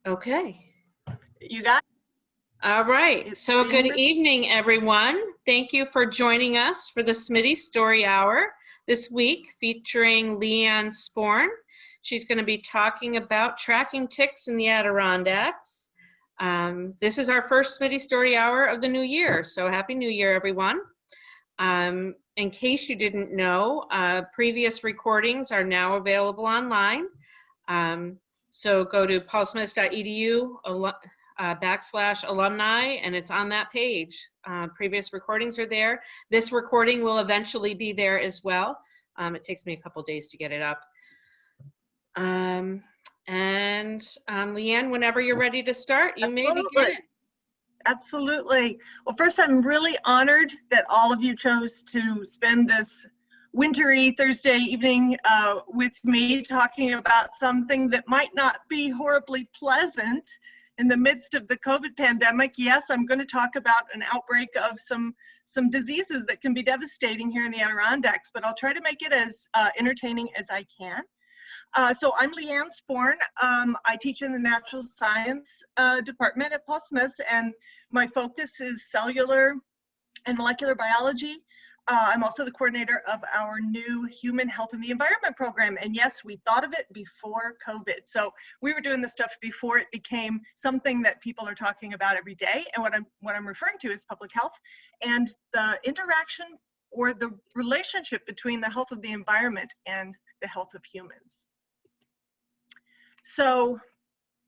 Okay. You got it? All right. So good evening, everyone. Thank you for joining us for the Smitty Story Hour this week, featuring Lee Ann Sporn. She's going to be talking about tracking ticks in the Adirondacks. This is our first Smitty Story Hour of the new year, so Happy New Year, everyone. In case you didn't know, previous recordings are now available online. So go to paulsmith.edu /alumni, and it's on that page. Previous recordings are there. This recording will eventually be there as well. It takes me a couple days to get it up. Lee Ann, whenever you're ready to start, you may begin. Absolutely. Well, first, I'm really honored that all of you chose to spend this wintry Thursday evening with me talking about something that might not be horribly pleasant in the midst of the COVID pandemic. Yes, I'm going to talk about an outbreak of some diseases that can be devastating here in the Adirondacks, but I'll try to make it as entertaining as I can. So I'm Lee Ann Sporn. I teach in the natural science department at Paul Smith, and my focus is cellular and molecular biology. I'm also the coordinator of our new Human Health and the Environment program. And yes, we thought of it before COVID. So we were doing this stuff before it became something that people are talking about every day. And what I'm referring to is public health and the interaction or the relationship between the health of the environment and the health of humans. So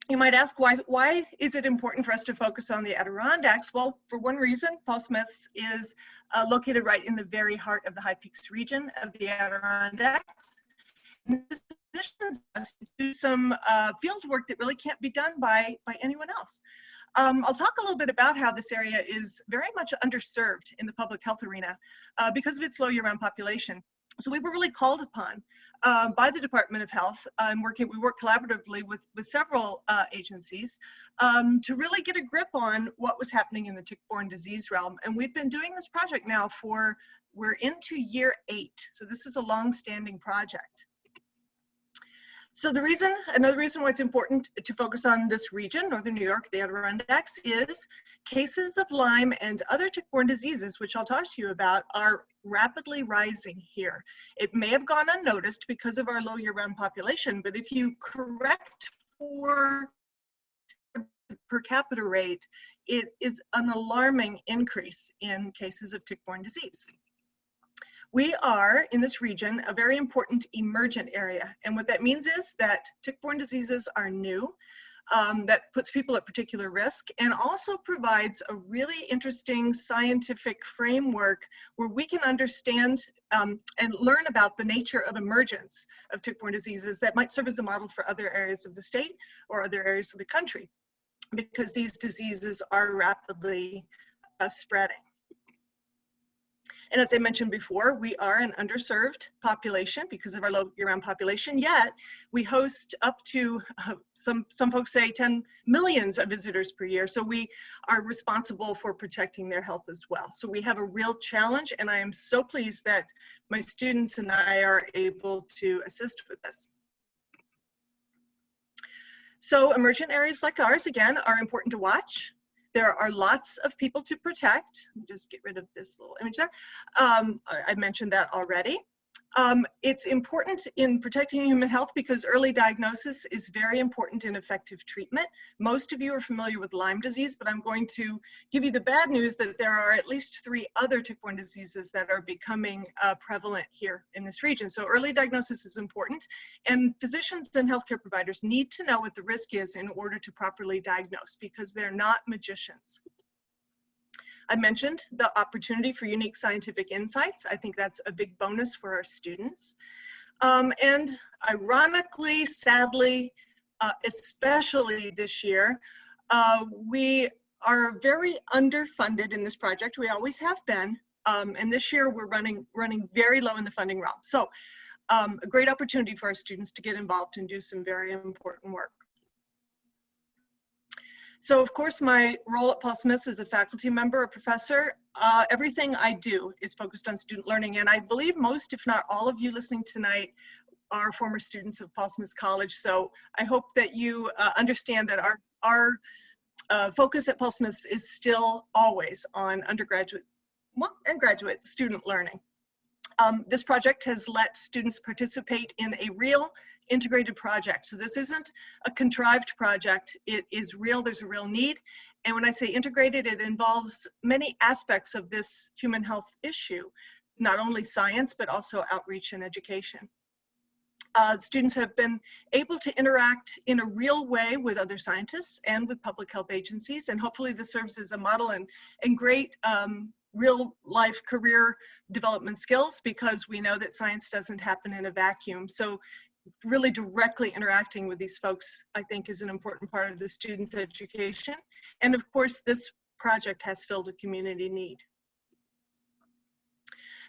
you might ask, why is it important for us to focus on the Adirondacks? Well, for one reason, Paul Smith's is located right in the very heart of the High Peaks region of the Adirondacks. And this positions us to do some field work that really can't be done by anyone else. I'll talk a little bit about how this area is very much underserved in the public health arena because of its low year-round population. So we were really called upon by the Department of Health, and we work collaboratively with several agencies to really get a grip on what was happening in the tick-borne disease realm. And we've been doing this project now we're into year 8. So this is a long-standing project. So another reason why it's important to focus on this region, Northern New York, the Adirondacks, is cases of Lyme and other tick-borne diseases, which I'll talk to you about, are rapidly rising here. It may have gone unnoticed because of our low year-round population, but if you correct for the per capita rate, it is an alarming increase in cases of tick-borne disease. We are, in this region, a very important emergent area. And what that means is that tick-borne diseases are new. That puts people at particular risk and also provides a really interesting scientific framework where we can understand and learn about the nature of emergence of tick-borne diseases that might serve as a model for other areas of the state or other areas of the country, because these diseases are rapidly spreading. And as I mentioned before, we are an underserved population because of our low year-round population, yet we host up to, some folks say 10 millions of visitors per year. So we are responsible for protecting their health as well. So we have a real challenge, and I am so pleased that my students and I are able to assist with this. So emergent areas like ours, again, are important to watch. There are lots of people to protect. Let me just get rid of this little image there. I mentioned that already. It's important in protecting human health because early diagnosis is very important in effective treatment. Most of you are familiar with Lyme disease, but I'm going to give you the bad news that there are at least 3 other tick-borne diseases that are becoming prevalent here in this region. So early diagnosis is important, and physicians and healthcare providers need to know what the risk is in order to properly diagnose, because they're not magicians. I mentioned the opportunity for unique scientific insights. I think that's a big bonus for our students. And ironically, sadly, especially this year, we are very underfunded in this project. We always have been. And this year we're running very low in the funding realm. So a great opportunity for our students to get involved and do some very important work. So of course, my role at Paul Smith as a faculty member, a professor, everything I do is focused on student learning. And I believe most, if not all of you listening tonight, are former students of Paul Smith College, so I hope that you understand that our focus at Paul Smith is still always on undergraduate and graduate student learning. This project has let students participate in a real integrated project. So this isn't a contrived project, it is real, there's a real need. And when I say integrated, it involves many aspects of this human health issue, not only science, but also outreach and education. Students have been able to interact in a real way with other scientists and with public health agencies, and hopefully this serves as a model and great real life career development skills, because we know that science doesn't happen in a vacuum. So really directly interacting with these folks, I think, is an important part of the students' education. And of course, this project has filled a community need.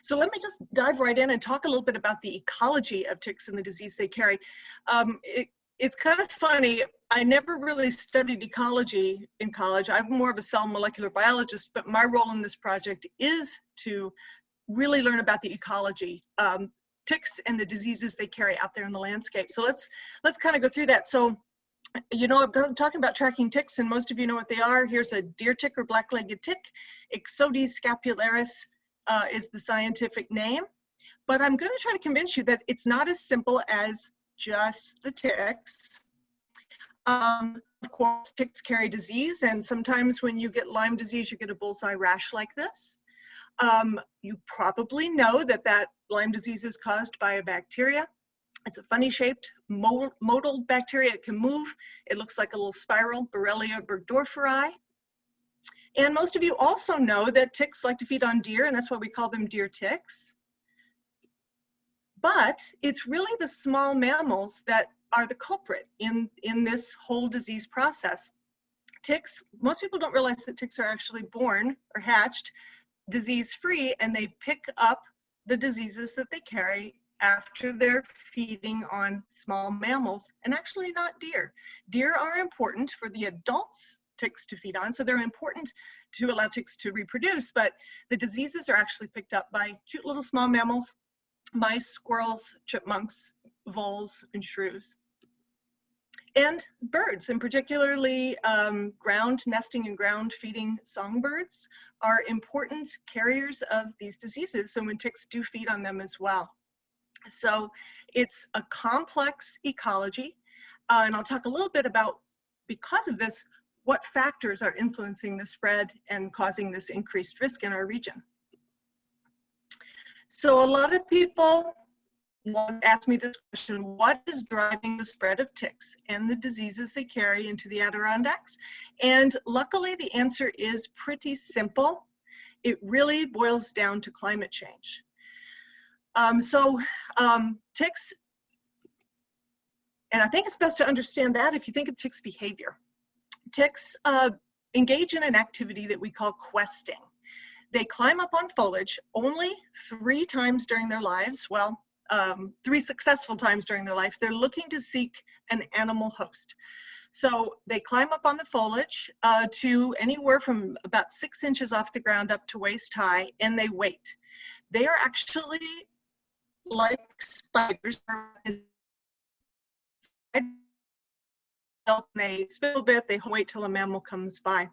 So let me just dive right in and talk a little bit about the ecology of ticks and the disease they carry. It's kind of funny, I never really studied ecology in college. I'm more of a cell molecular biologist, but my role in this project is to really learn about the ecology, ticks and the diseases they carry out there in the landscape. So let's kind of go through that. So, you know, I'm talking about tracking ticks, and most of you know what they are. Here's a deer tick or black-legged tick. Ixodes scapularis is the scientific name, but I'm going to try to convince you that it's not as simple as just the ticks. Of course, ticks carry disease, and sometimes when you get Lyme disease, you get a bullseye rash like this. You probably know that Lyme disease is caused by a bacteria. It's a funny shaped motile bacteria. It can move. It looks like a little spiral, Borrelia burgdorferi. And most of you also know that ticks like to feed on deer, and that's why we call them deer ticks. But it's really the small mammals that are the culprit in this whole disease process. Ticks, most people don't realize that ticks are actually born or hatched disease-free, and they pick up the diseases that they carry after they're feeding on small mammals, and actually not deer. Deer are important for the adults ticks to feed on, so they're important to allow ticks to reproduce, but the diseases are actually picked up by cute little small mammals, mice, squirrels, chipmunks, voles, and shrews. And birds, and particularly ground nesting and ground feeding songbirds, are important carriers of these diseases, so when ticks do feed on them as well. So it's a complex ecology, and I'll talk a little bit about, because of this, what factors are influencing the spread and causing this increased risk in our region. So a lot of people ask me this question: what is driving the spread of ticks and the diseases they carry into the Adirondacks? And luckily the answer is pretty simple. It really boils down to climate change. Ticks, and I think it's best to understand that if you think of ticks' behavior. Ticks engage in an activity that we call questing. They climb up on foliage only 3 times during their lives. Well, 3 successful times during their life. They're looking to seek an animal host. So they climb up on the foliage to anywhere from about 6 inches off the ground up to waist high, and they wait. They are actually like spiders. They spit a little bit, they wait till a mammal comes by.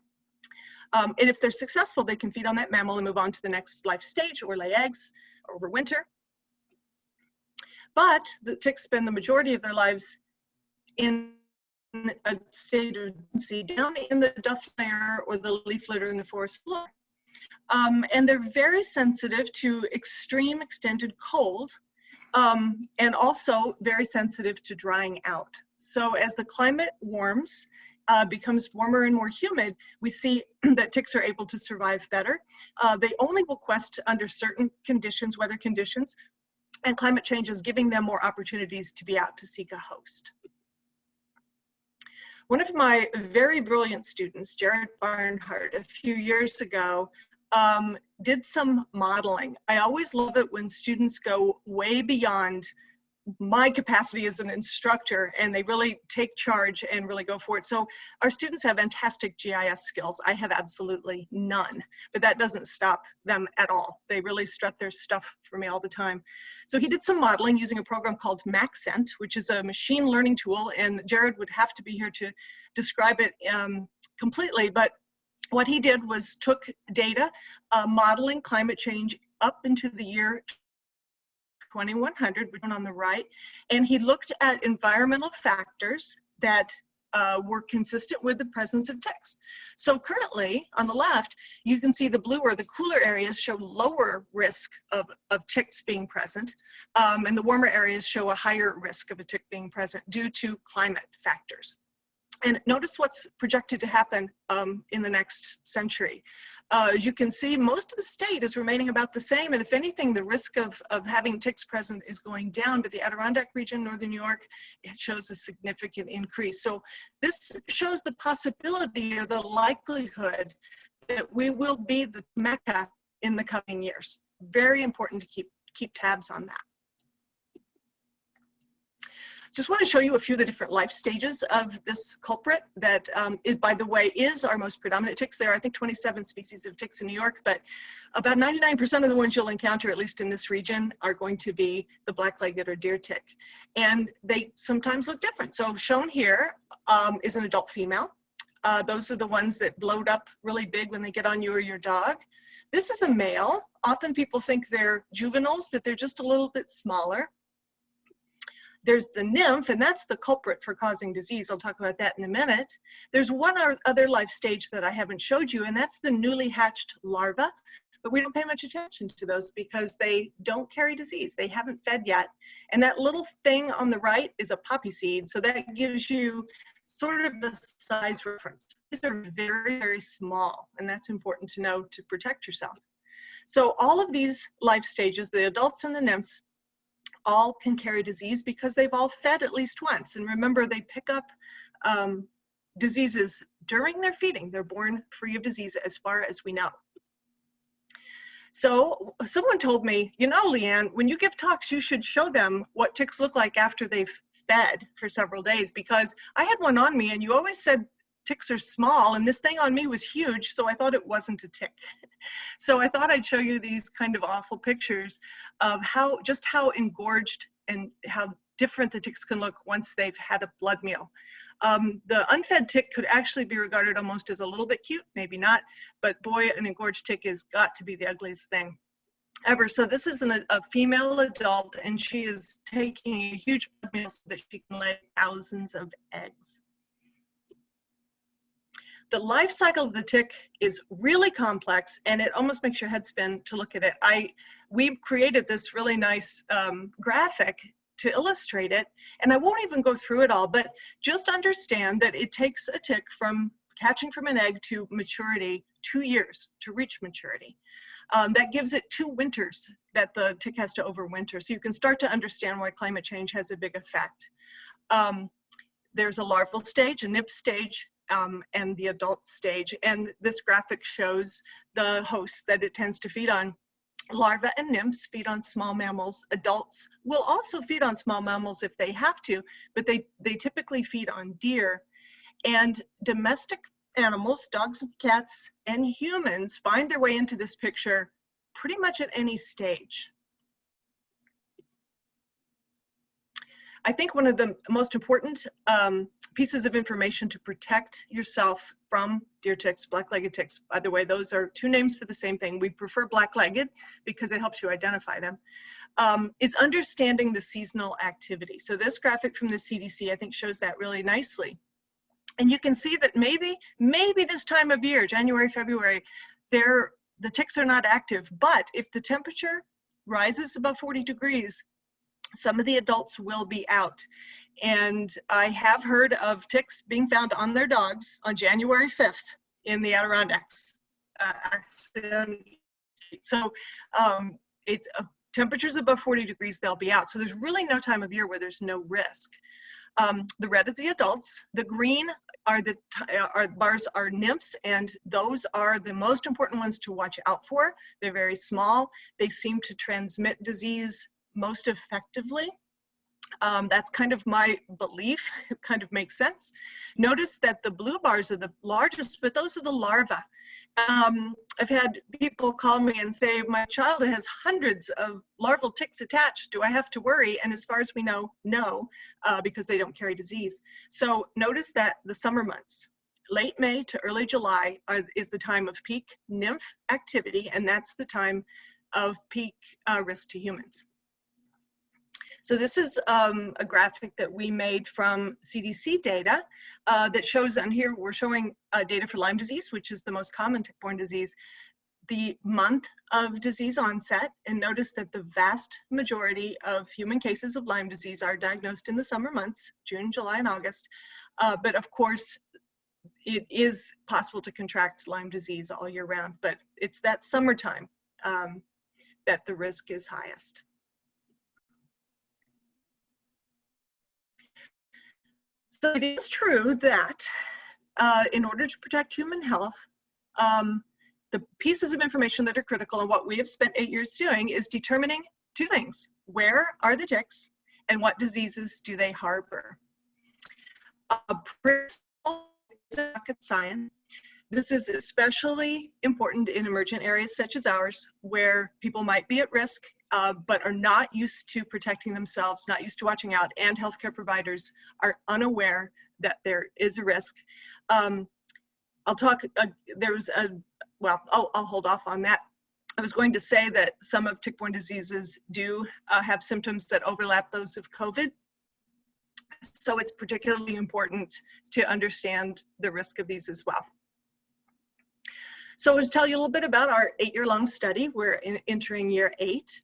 And if they're successful, they can feed on that mammal and move on to the next life stage or lay eggs overwinter. But the ticks spend the majority of their lives in a state of dormancy down in the duff layer or the leaf litter in the forest floor. And they're very sensitive to extreme extended cold, and also very sensitive to drying out. So as the climate warms, becomes warmer and more humid, we see that ticks are able to survive better. They only will quest under certain conditions, weather conditions, and climate change is giving them more opportunities to be out to seek a host. One of my very brilliant students, Jared Barnhart, a few years ago, did some modeling. I always love it when students go way beyond my capacity as an instructor, and they really take charge and really go for it. So our students have fantastic GIS skills. I have absolutely none, but that doesn't stop them at all. They really strut their stuff for me all the time. So he did some modeling using a program called Maxent, which is a machine learning tool, and Jared would have to be here to describe it completely, but what he did was took data modeling climate change up into the year 2100, which is on the right, and he looked at environmental factors that were consistent with the presence of ticks. So currently, on the left, you can see the blue or the cooler areas show lower risk of ticks being present, and the warmer areas show a higher risk of a tick being present due to climate factors. And notice what's projected to happen in the next century. As you can see, most of the state is remaining about the same, and if anything, the risk of having ticks present is going down, but the Adirondack region, northern New York, it shows a significant increase. So this shows the possibility or the likelihood that we will be the Mecca in the coming years. Very important to keep tabs on that. Just want to show you a few of the different life stages of this culprit that, by the way, is our most predominant ticks. There are, I think, 27 species of ticks in New York, but about 99% of the ones you'll encounter, at least in this region, are going to be the black-legged or deer tick. And they sometimes look different. So shown here is an adult female. Those are the ones that bloat up really big when they get on you or your dog. This is a male. Often people think they're juveniles, but they're just a little bit smaller. There's the nymph, and that's the culprit for causing disease. I'll talk about that in a minute. There's one other life stage that I haven't showed you, and that's the newly hatched larva. But we don't pay much attention to those because they don't carry disease. They haven't fed yet. And that little thing on the right is a poppy seed. So that gives you sort of a size reference. These are very, very small, and that's important to know to protect yourself. So all of these life stages, the adults and the nymphs, all can carry disease because they've all fed at least once. And remember, they pick up diseases during their feeding. They're born free of disease as far as we know. So someone told me, you know, Lee Ann, when you give talks, you should show them what ticks look like after they've fed for several days, because I had one on me and you always said ticks are small, and this thing on me was huge, so I thought it wasn't a tick. So I thought I'd show you these kind of awful pictures of just how engorged and how different the ticks can look once they've had a blood meal. The unfed tick could actually be regarded almost as a little bit cute, maybe not, but boy, an engorged tick has got to be the ugliest thing ever. So this is a female adult, and she is taking a huge blood meal so that she can lay thousands of eggs. The life cycle of the tick is really complex, and it almost makes your head spin to look at it. We've created this really nice graphic to illustrate it, and I won't even go through it all, but just understand that it takes a tick from hatching from an egg to maturity 2 years to reach maturity. That gives it 2 winters that the tick has to overwinter, so you can start to understand why climate change has a big effect. There's a larval stage, a nymph stage, and the adult stage, and this graphic shows the hosts that it tends to feed on. Larvae and nymphs feed on small mammals. Adults will also feed on small mammals if they have to, but they typically feed on deer. And domestic animals, dogs and cats and humans, find their way into this picture pretty much at any stage. I think one of the most important pieces of information to protect yourself from deer ticks, black-legged ticks, by the way, those are 2 names for the same thing. We prefer black-legged because it helps you identify them, is understanding the seasonal activity. So this graphic from the CDC, I think, shows that really nicely. And you can see that maybe this time of year, January, February, the ticks are not active, but if the temperature rises above 40 degrees, some of the adults will be out. And I have heard of ticks being found on their dogs on January 5th in the Adirondacks. So temperatures above 40 degrees, they'll be out. So there's really no time of year where there's no risk. The red is the adults. The green bars are nymphs, and those are the most important ones to watch out for. They're very small. They seem to transmit disease most effectively. That's kind of my belief. It kind of makes sense. Notice that the blue bars are the largest, but those are the larvae. I've had people call me and say, my child has hundreds of larval ticks attached. Do I have to worry? And as far as we know, no, because they don't carry disease. So notice that the summer months, late May to early July is the time of peak nymph activity, and that's the time of peak risk to humans. So this is a graphic that we made from CDC data that shows, on here we're showing data for Lyme disease, which is the most common tick-borne disease, the month of disease onset, and notice that the vast majority of human cases of Lyme disease are diagnosed in the summer months, June, July, and August. But of course, it is possible to contract Lyme disease all year round, but it's that summertime that the risk is highest. So it is true that in order to protect human health, the pieces of information that are critical and what we have spent 8 years doing is determining two things. Where are the ticks and what diseases do they harbor? Rocket science. This is especially important in emergent areas such as ours, where people might be at risk, but are not used to protecting themselves, not used to watching out, and healthcare providers are unaware that there is a risk. I'll talk, I'll hold off on that. I was going to say that some of tick-borne diseases do have symptoms that overlap those of COVID. So it's particularly important to understand the risk of these as well. So to tell you a little bit about our 8-year-long study, we're entering year 8.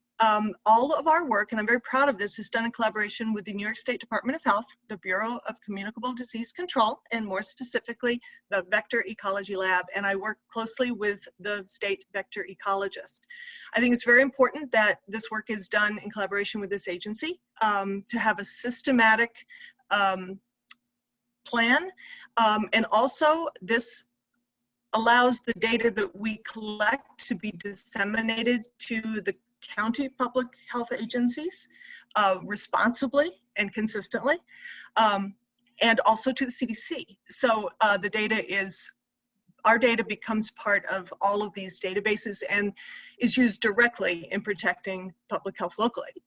All of our work, and I'm very proud of this, is done in collaboration with the New York State Department of Health, the Bureau of Communicable Disease Control, and more specifically, the Vector Ecology Lab, and I work closely with the state vector ecologist. I think it's very important that this work is done in collaboration with this agency to have a systematic plan, and also this allows the data that we collect to be disseminated to the county public health agencies responsibly and consistently, and also to the CDC. So the data is, our data becomes part of all of these databases and is used directly in protecting public health locally.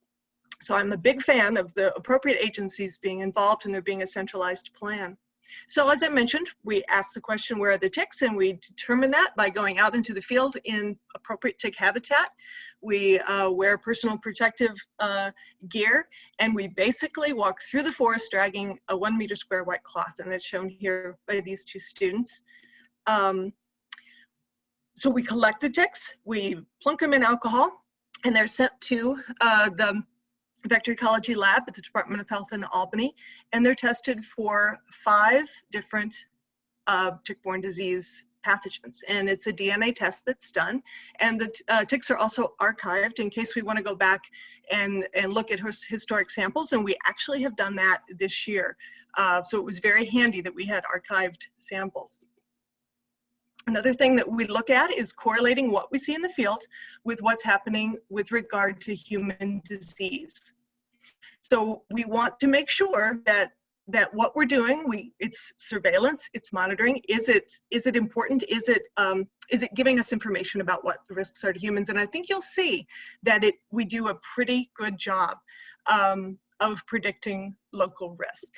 So I'm a big fan of the appropriate agencies being involved and there being a centralized plan. So as I mentioned, we asked the question, where are the ticks? And we determine that by going out into the field in appropriate tick habitat. We wear personal protective gear, and we basically walk through the forest dragging a 1 meter square white cloth, and that's shown here by these two students. So we collect the ticks, we plunk them in alcohol, and they're sent to the Vector Ecology Lab at the Department of Health in Albany, and they're tested for 5 different tick-borne disease pathogens, and it's a DNA test that's done, and the ticks are also archived in case we want to go back and look at historic samples, and we actually have done that this year. So it was very handy that we had archived samples. Another thing that we look at is correlating what we see in the field with what's happening with regard to human disease. So we want to make sure that what we're doing, it's surveillance, it's monitoring. Is it important? Is it giving us information about what the risks are to humans? And I think you'll see that we do a pretty good job of predicting local risk.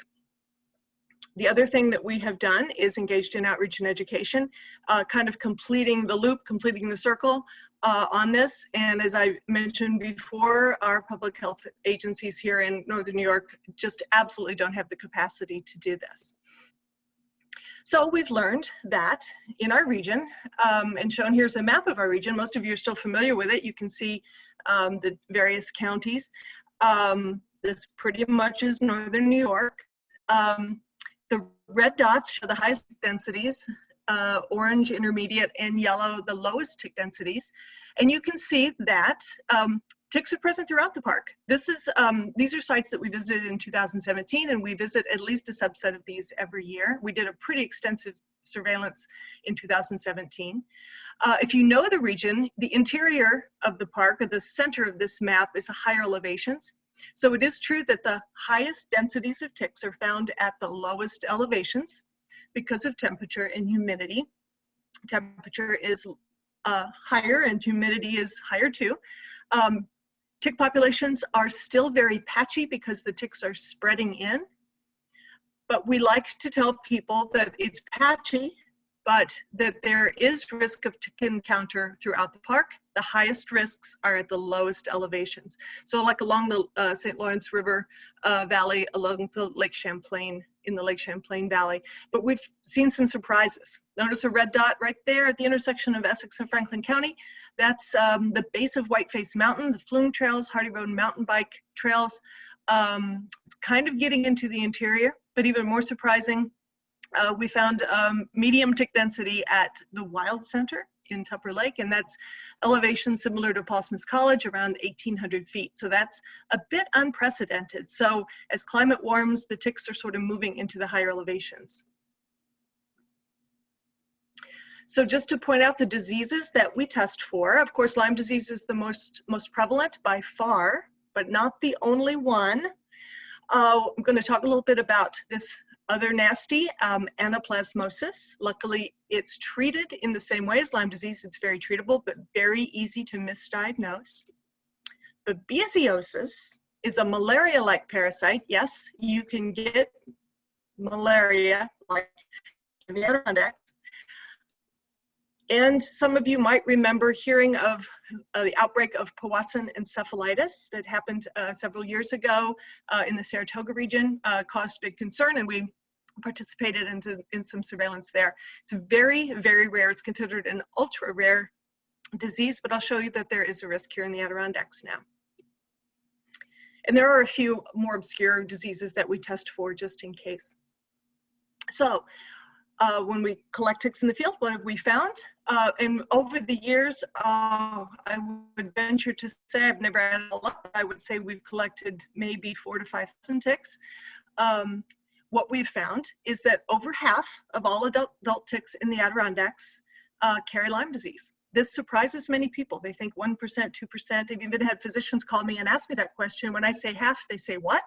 The other thing that we have done is engaged in outreach and education, kind of completing the loop, completing the circle on this. And as I mentioned before, our public health agencies here in Northern New York just absolutely don't have the capacity to do this. So we've learned that in our region, and shown here's a map of our region, most of you are still familiar with it. You can see the various counties. This pretty much is Northern New York. The red dots show the highest densities, orange, intermediate, and yellow, the lowest tick densities. And you can see that ticks are present throughout the park. These are sites that we visited in 2017, and we visit at least a subset of these every year. We did a pretty extensive surveillance in 2017. If you know the region, the interior of the park, or the center of this map, is the higher elevations. So it is true that the highest densities of ticks are found at the lowest elevations because of temperature and humidity. Temperature is higher and humidity is higher too. Tick populations are still very patchy because the ticks are spreading in, but we like to tell people that it's patchy, but that there is risk of tick encounter throughout the park. The highest risks are at the lowest elevations. So like along the St. Lawrence River Valley, along the Lake Champlain, in the Lake Champlain Valley. But we've seen some surprises. Notice a red dot right there at the intersection of Essex and Franklin County. That's the base of Whiteface Mountain, the Flume Trails, Hardy Road mountain bike trails. It's kind of getting into the interior, but even more surprising, we found medium tick density at the Wild Center in Tupper Lake, and that's elevation similar to Paul Smith College, around 1,800 feet. So that's a bit unprecedented. So as climate warms, the ticks are sort of moving into the higher elevations. So just to point out the diseases that we test for, of course, Lyme disease is the most prevalent by far, but not the only one. I'm going to talk a little bit about this other nasty, anaplasmosis. Luckily, it's treated in the same way as Lyme disease. It's very treatable, but very easy to misdiagnose. Babesiosis is a malaria-like parasite. Yes, you can get malaria like in the Adirondacks. And some of you might remember hearing of the outbreak of Powassan encephalitis that happened several years ago in the Saratoga region, caused big concern, and we participated in some surveillance there. It's very, very rare. It's considered an ultra rare disease, but I'll show you that there is a risk here in the Adirondacks now. And there are a few more obscure diseases that we test for just in case. So when we collect ticks in the field, what have we found? And over the years, I would venture to say, I've never had a lot, but I would say we've collected maybe 4,000 to 5,000 ticks. What we've found is that over half of all adult ticks in the Adirondacks carry Lyme disease. This surprises many people. They think 1%, 2%. I've even had physicians call me and ask me that question. When I say half, they say, what?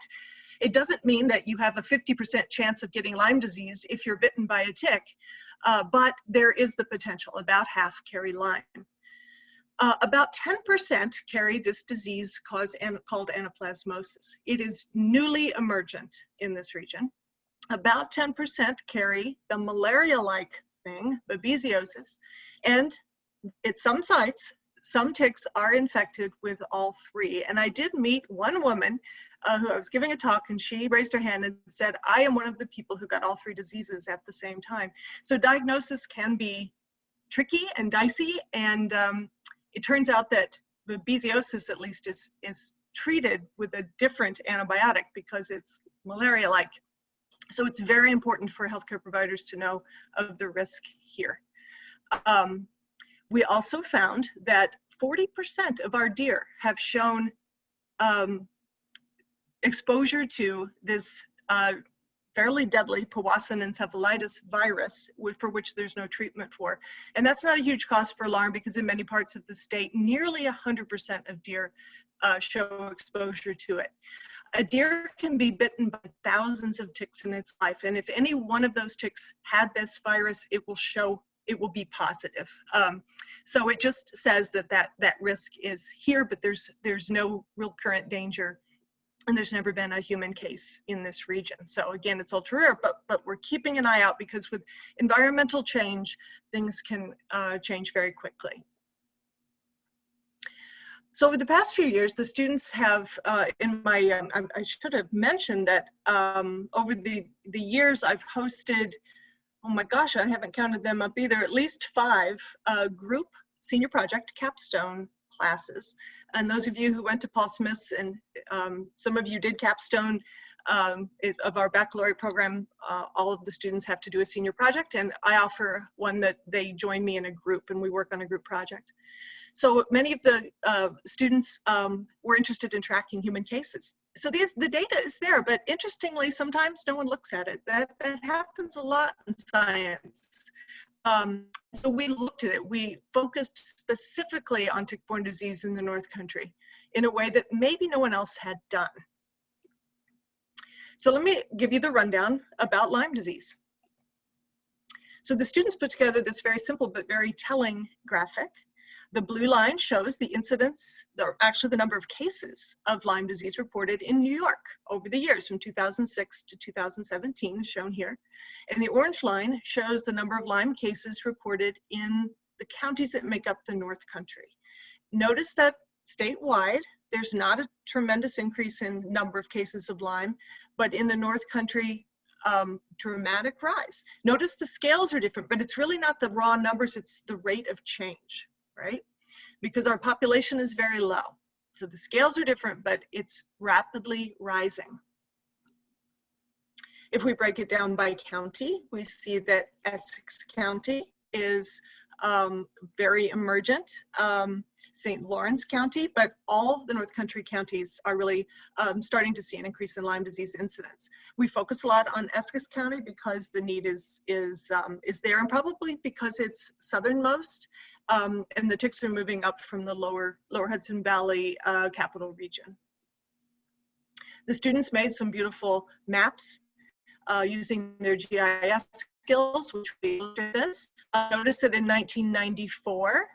It doesn't mean that you have a 50% chance of getting Lyme disease if you're bitten by a tick, but there is the potential. About half carry Lyme. About 10% carry this disease called anaplasmosis. It is newly emergent in this region. About 10% carry the malaria-like thing, babesiosis, and at some sites, some ticks are infected with all three. And I did meet one woman who I was giving a talk, and she raised her hand and said, I am one of the people who got all three diseases at the same time. So diagnosis can be tricky and dicey, and it turns out that babesiosis at least is treated with a different antibiotic because it's malaria-like. So it's very important for healthcare providers to know of the risk here. We also found that 40% of our deer have shown exposure to this fairly deadly Powassan encephalitis virus, for which there's no treatment for. And that's not a huge cause for alarm because in many parts of the state, nearly 100% of deer show exposure to it. A deer can be bitten by thousands of ticks in its life, and if any one of those ticks had this virus, it will be positive. So it just says that risk is here, but there's no real current danger, and there's never been a human case in this region. So again, it's ultra rare, but we're keeping an eye out because with environmental change, things can change very quickly. So over the past few years, the students have, I should have mentioned that over the years I've hosted, oh my gosh, I haven't counted them up either, at least 5 group senior project capstone classes. And those of you who went to Paul Smith's, and some of you did capstone of our baccalaureate program, all of the students have to do a senior project, and I offer one that they join me in a group and we work on a group project. So many of the students were interested in tracking human cases. So the data is there, but interestingly, sometimes no one looks at it. That happens a lot in science. So we looked at it. We focused specifically on tick-borne disease in the North Country. in a way that maybe no one else had done. So let me give you the rundown about Lyme disease. So the students put together this very simple but very telling graphic. The blue line shows the incidence, actually the number of cases of Lyme disease reported in New York over the years from 2006 to 2017, shown here. And the orange line shows the number of Lyme cases reported in the counties that make up the North Country. Notice that statewide, there's not a tremendous increase in number of cases of Lyme, but in the North Country, dramatic rise. Notice the scales are different, but it's really not the raw numbers, it's the rate of change, right? Because our population is very low. So the scales are different, but it's rapidly rising. If we break it down by county, we see that Essex County is very emergent. St. Lawrence County, but all the North Country counties are really starting to see an increase in Lyme disease incidence. We focus a lot on Essex County because the need is there, and probably because it's southernmost, and the ticks are moving up from the lower Hudson Valley capital region. The students made some beautiful maps using their GIS skills, which we looked at this. Notice that in 1994,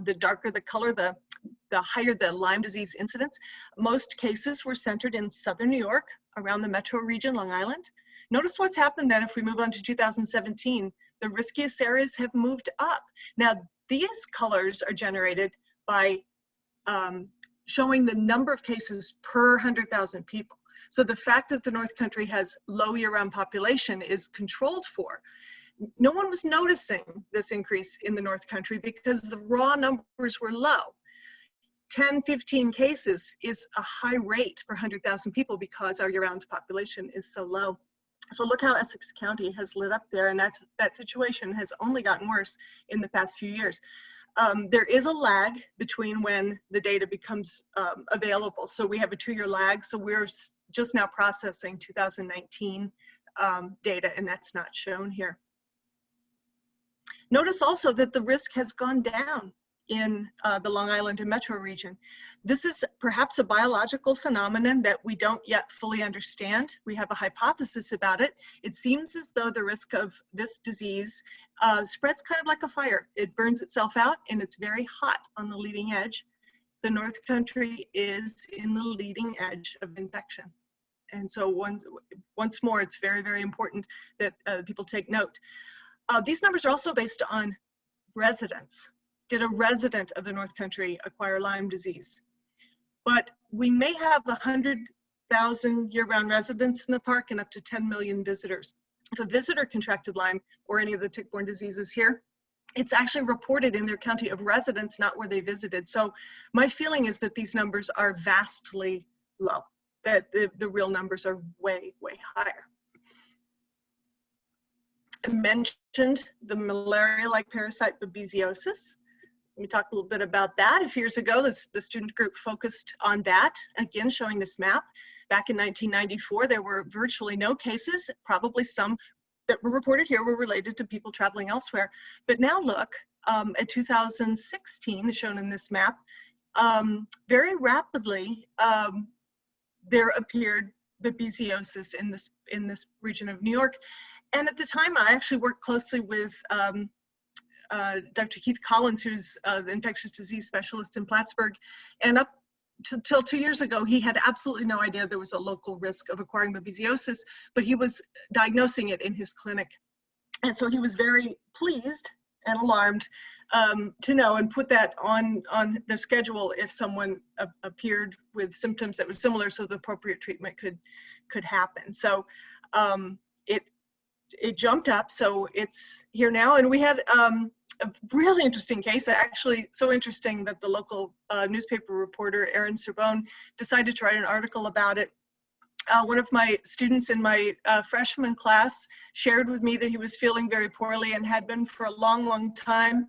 the darker the color, the higher the Lyme disease incidence. Most cases were centered in southern New York, around the metro region, Long Island. Notice what's happened then if we move on to 2017. The riskiest areas have moved up. Now, these colors are generated by showing the number of cases per 100,000 people. So the fact that the North Country has low year-round population is controlled for. No one was noticing this increase in the North Country because the raw numbers were low. 10, 15 cases is a high rate per 100,000 people because our year-round population is so low. So look how Essex County has lit up there, and that situation has only gotten worse in the past few years. There is a lag between when the data becomes available. So we have a 2-year lag, so we're just now processing 2019 data, and that's not shown here. Notice also that the risk has gone down in the Long Island and metro region. This is perhaps a biological phenomenon that we don't yet fully understand. We have a hypothesis about it. It seems as though the risk of this disease spreads kind of like a fire. It burns itself out and it's very hot on the leading edge. The North Country is in the leading edge of infection. And so once more, it's very, very important that people take note. These numbers are also based on residents. Did a resident of the North Country acquire Lyme disease? But we may have 100,000 year-round residents in the park and up to 10 million visitors. If a visitor contracted Lyme or any of the tick-borne diseases here, it's actually reported in their county of residence, not where they visited. So my feeling is that these numbers are vastly low, that the real numbers are way, way higher. I mentioned the malaria-like parasite babesiosis. Let me talk a little bit about that. A few years ago, the student group focused on that, again, showing this map. Back in 1994, there were virtually no cases, probably some that were reported here were related to people traveling elsewhere. But now look, at 2016, as shown in this map, very rapidly, there appeared babesiosis in this region of New York. And at the time, I actually worked closely with Dr. Keith Collins, who's the infectious disease specialist in Plattsburgh. And up till 2 years ago, he had absolutely no idea there was a local risk of acquiring babesiosis, but he was diagnosing it in his clinic. And so he was very pleased and alarmed to know and put that on the schedule if someone appeared with symptoms that were similar, so the appropriate treatment could happen. So it jumped up, so it's here now. And we had a really interesting case, actually so interesting that the local newspaper reporter, Aaron Serbone, decided to write an article about it. One of my students in my freshman class shared with me that he was feeling very poorly and had been for a long, long time.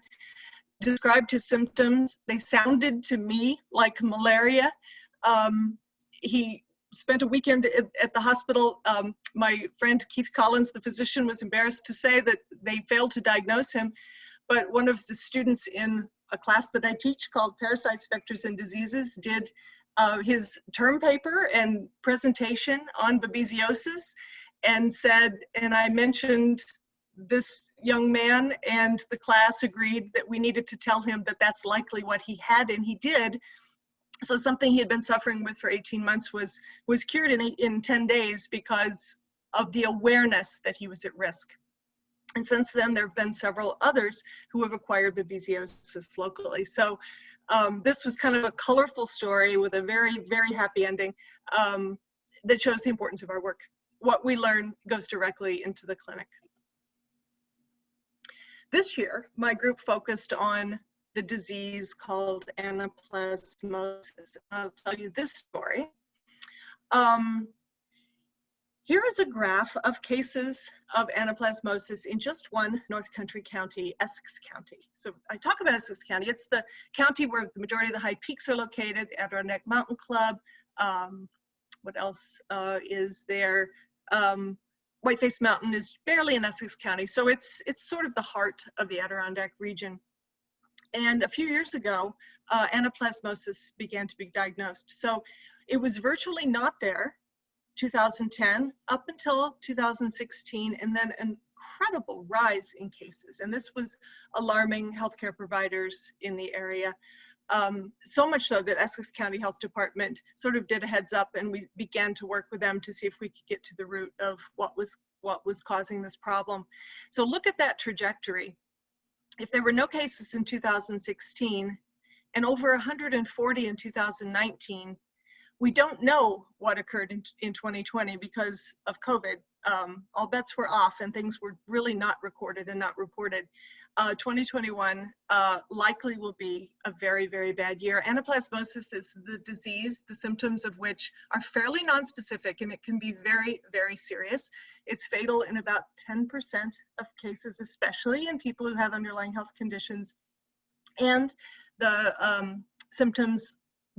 Described his symptoms. They sounded to me like malaria. He spent a weekend at the hospital. My friend Keith Collins, the physician, was embarrassed to say that they failed to diagnose him, but one of the students in a class that I teach called Parasites, Vectors, and Diseases, did his term paper and presentation on babesiosis, and I mentioned this young man, and the class agreed that we needed to tell him that that's likely what he had, and he did. So something he had been suffering with for 18 months was cured in 10 days because of the awareness that he was at risk. And since then, there have been several others who have acquired babesiosis locally. So this was kind of a colorful story with a very, very happy ending that shows the importance of our work. What we learn goes directly into the clinic. This year, my group focused on the disease called anaplasmosis. I'll tell you this story. Here is a graph of cases of anaplasmosis in just one North Country county, Essex County. So I talk about Essex County. It's the county where the majority of the high peaks are located, the Adirondack Mountain Club. What else is there? Whiteface Mountain is barely in Essex County. So it's sort of the heart of the Adirondack region. And a few years ago, anaplasmosis began to be diagnosed. So it was virtually not there 2010 up until 2016, and then an incredible rise in cases. And this was alarming healthcare providers in the area. So much so that Essex County Health Department sort of did a heads up, and we began to work with them to see if we could get to the root of what was causing this problem. So look at that trajectory. If there were no cases in 2016 and over 140 in 2019, we don't know what occurred in 2020 because of COVID. All bets were off and things were really not recorded and not reported. 2021 likely will be a very, very bad year. Anaplasmosis is the disease, the symptoms of which are fairly nonspecific, and it can be very, very serious. It's fatal in about 10% of cases, especially in people who have underlying health conditions. And the symptoms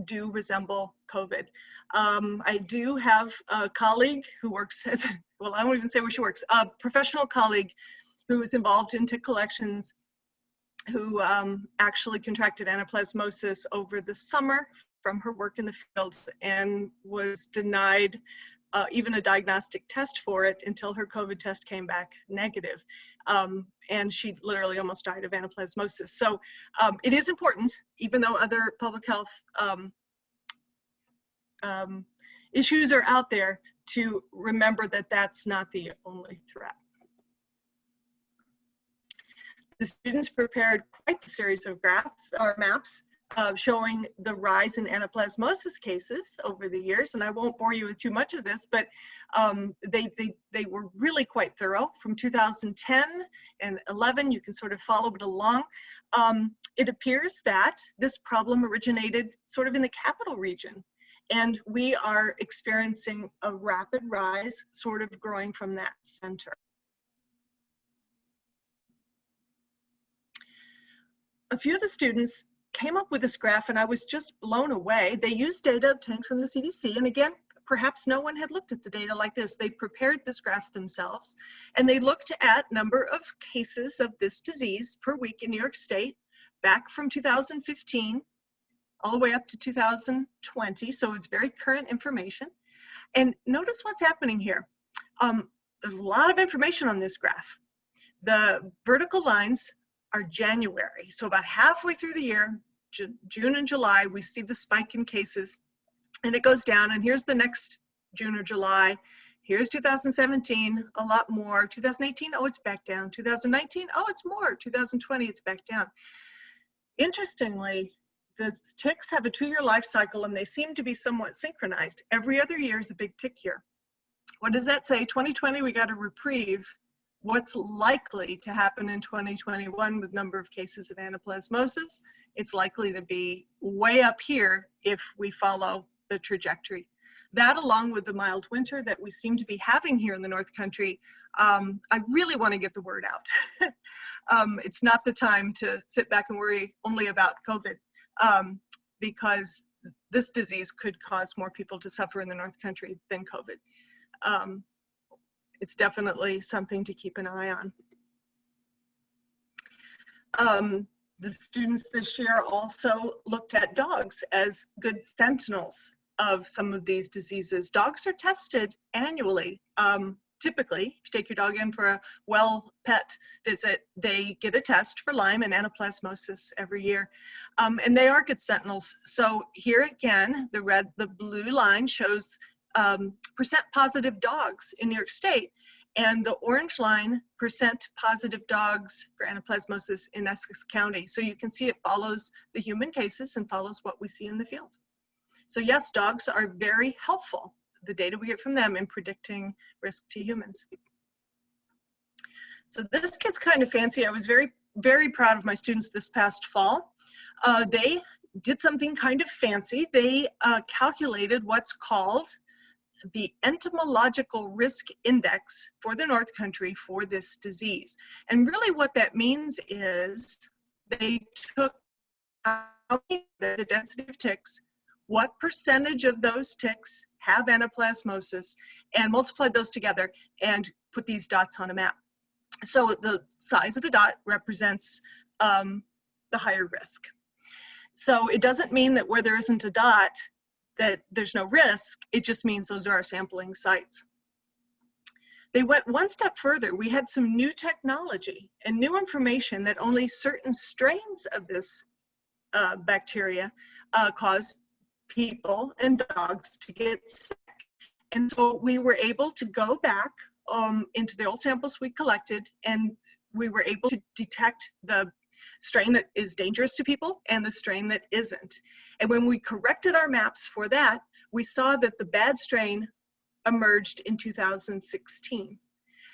do resemble COVID. I do have a colleague who works at, well, I won't even say where she works, a professional colleague who was involved in tick collections, who actually contracted anaplasmosis over the summer from her work in the fields and was denied even a diagnostic test for it until her COVID test came back negative. And she literally almost died of anaplasmosis. So it is important, even though other public health issues are out there, to remember that that's not the only threat. The students prepared quite the series of graphs or maps showing the rise in anaplasmosis cases over the years, and I won't bore you with too much of this, but they were really quite thorough. From 2010 and 11, you can sort of follow it along. It appears that this problem originated sort of in the capital region, and we are experiencing a rapid rise sort of growing from that center. A few of the students came up with this graph and I was just blown away. They used data obtained from the CDC, and again, perhaps no one had looked at the data like this. They prepared this graph themselves, and they looked at number of cases of this disease per week in New York State back from 2015 all the way up to 2020, so it's very current information. And notice what's happening here. There's a lot of information on this graph. The vertical lines are January. So about halfway through the year, June and July, we see the spike in cases, and it goes down, and here's the next June or July. Here's 2017, a lot more. 2018, oh, it's back down. 2019, oh, it's more. 2020, it's back down. Interestingly, the ticks have a 2-year life cycle, and they seem to be somewhat synchronized. Every other year is a big tick year. What does that say? 2020, we got a reprieve. What's likely to happen in 2021 with number of cases of anaplasmosis? It's likely to be way up here if we follow the trajectory. That, along with the mild winter that we seem to be having here in the North Country, I really want to get the word out. It's not the time to sit back and worry only about COVID, because this disease could cause more people to suffer in the North Country than COVID. It's definitely something to keep an eye on. The students this year also looked at dogs as good sentinels of some of these diseases. Dogs are tested annually. Typically, if you take your dog in for a well pet visit, they get a test for Lyme and anaplasmosis every year. And they are good sentinels. So here again, the blue line shows percent positive dogs in New York State, and the orange line, percent positive dogs for anaplasmosis in Essex County. So you can see it follows the human cases and follows what we see in the field. So yes, dogs are very helpful, the data we get from them, in predicting risk to humans. So this gets kind of fancy. I was very, very proud of my students this past fall. They did something kind of fancy. They calculated what's called the Entomological Risk Index for the North Country for this disease. And really what that means is they took the density of ticks, what percentage of those ticks have anaplasmosis, and multiplied those together and put these dots on a map. So the size of the dot represents the higher risk. So it doesn't mean that where there isn't a dot that there's no risk, it just means those are our sampling sites. They went one step further. We had some new technology and new information that only certain strains of this bacteria cause people and dogs to get sick. And so we were able to go back into the old samples we collected, and we were able to detect the strain that is dangerous to people and the strain that isn't. And when we corrected our maps for that, we saw that the bad strain emerged in 2016.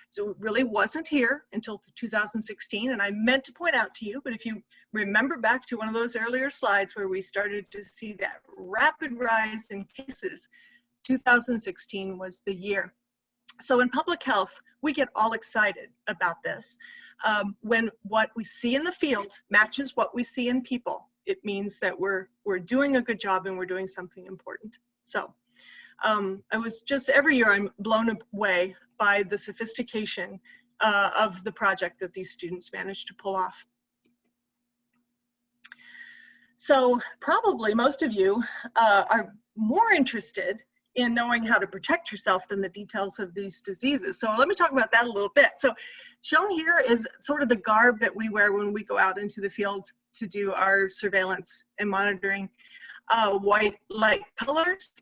So it really wasn't here until 2016, and I meant to point out to you, but if you remember back to one of those earlier slides where we started to see that rapid rise in cases, 2016 was the year. So in public health, we get all excited about this. When what we see in the field matches what we see in people, it means that we're doing a good job and we're doing something important. So I was just, every year I'm blown away by the sophistication of the project that these students managed to pull off. So probably most of you are more interested in knowing how to protect yourself than the details of these diseases. So let me talk about that a little bit. So shown here is sort of the garb that we wear when we go out into the field to do our surveillance and monitoring. White light colors.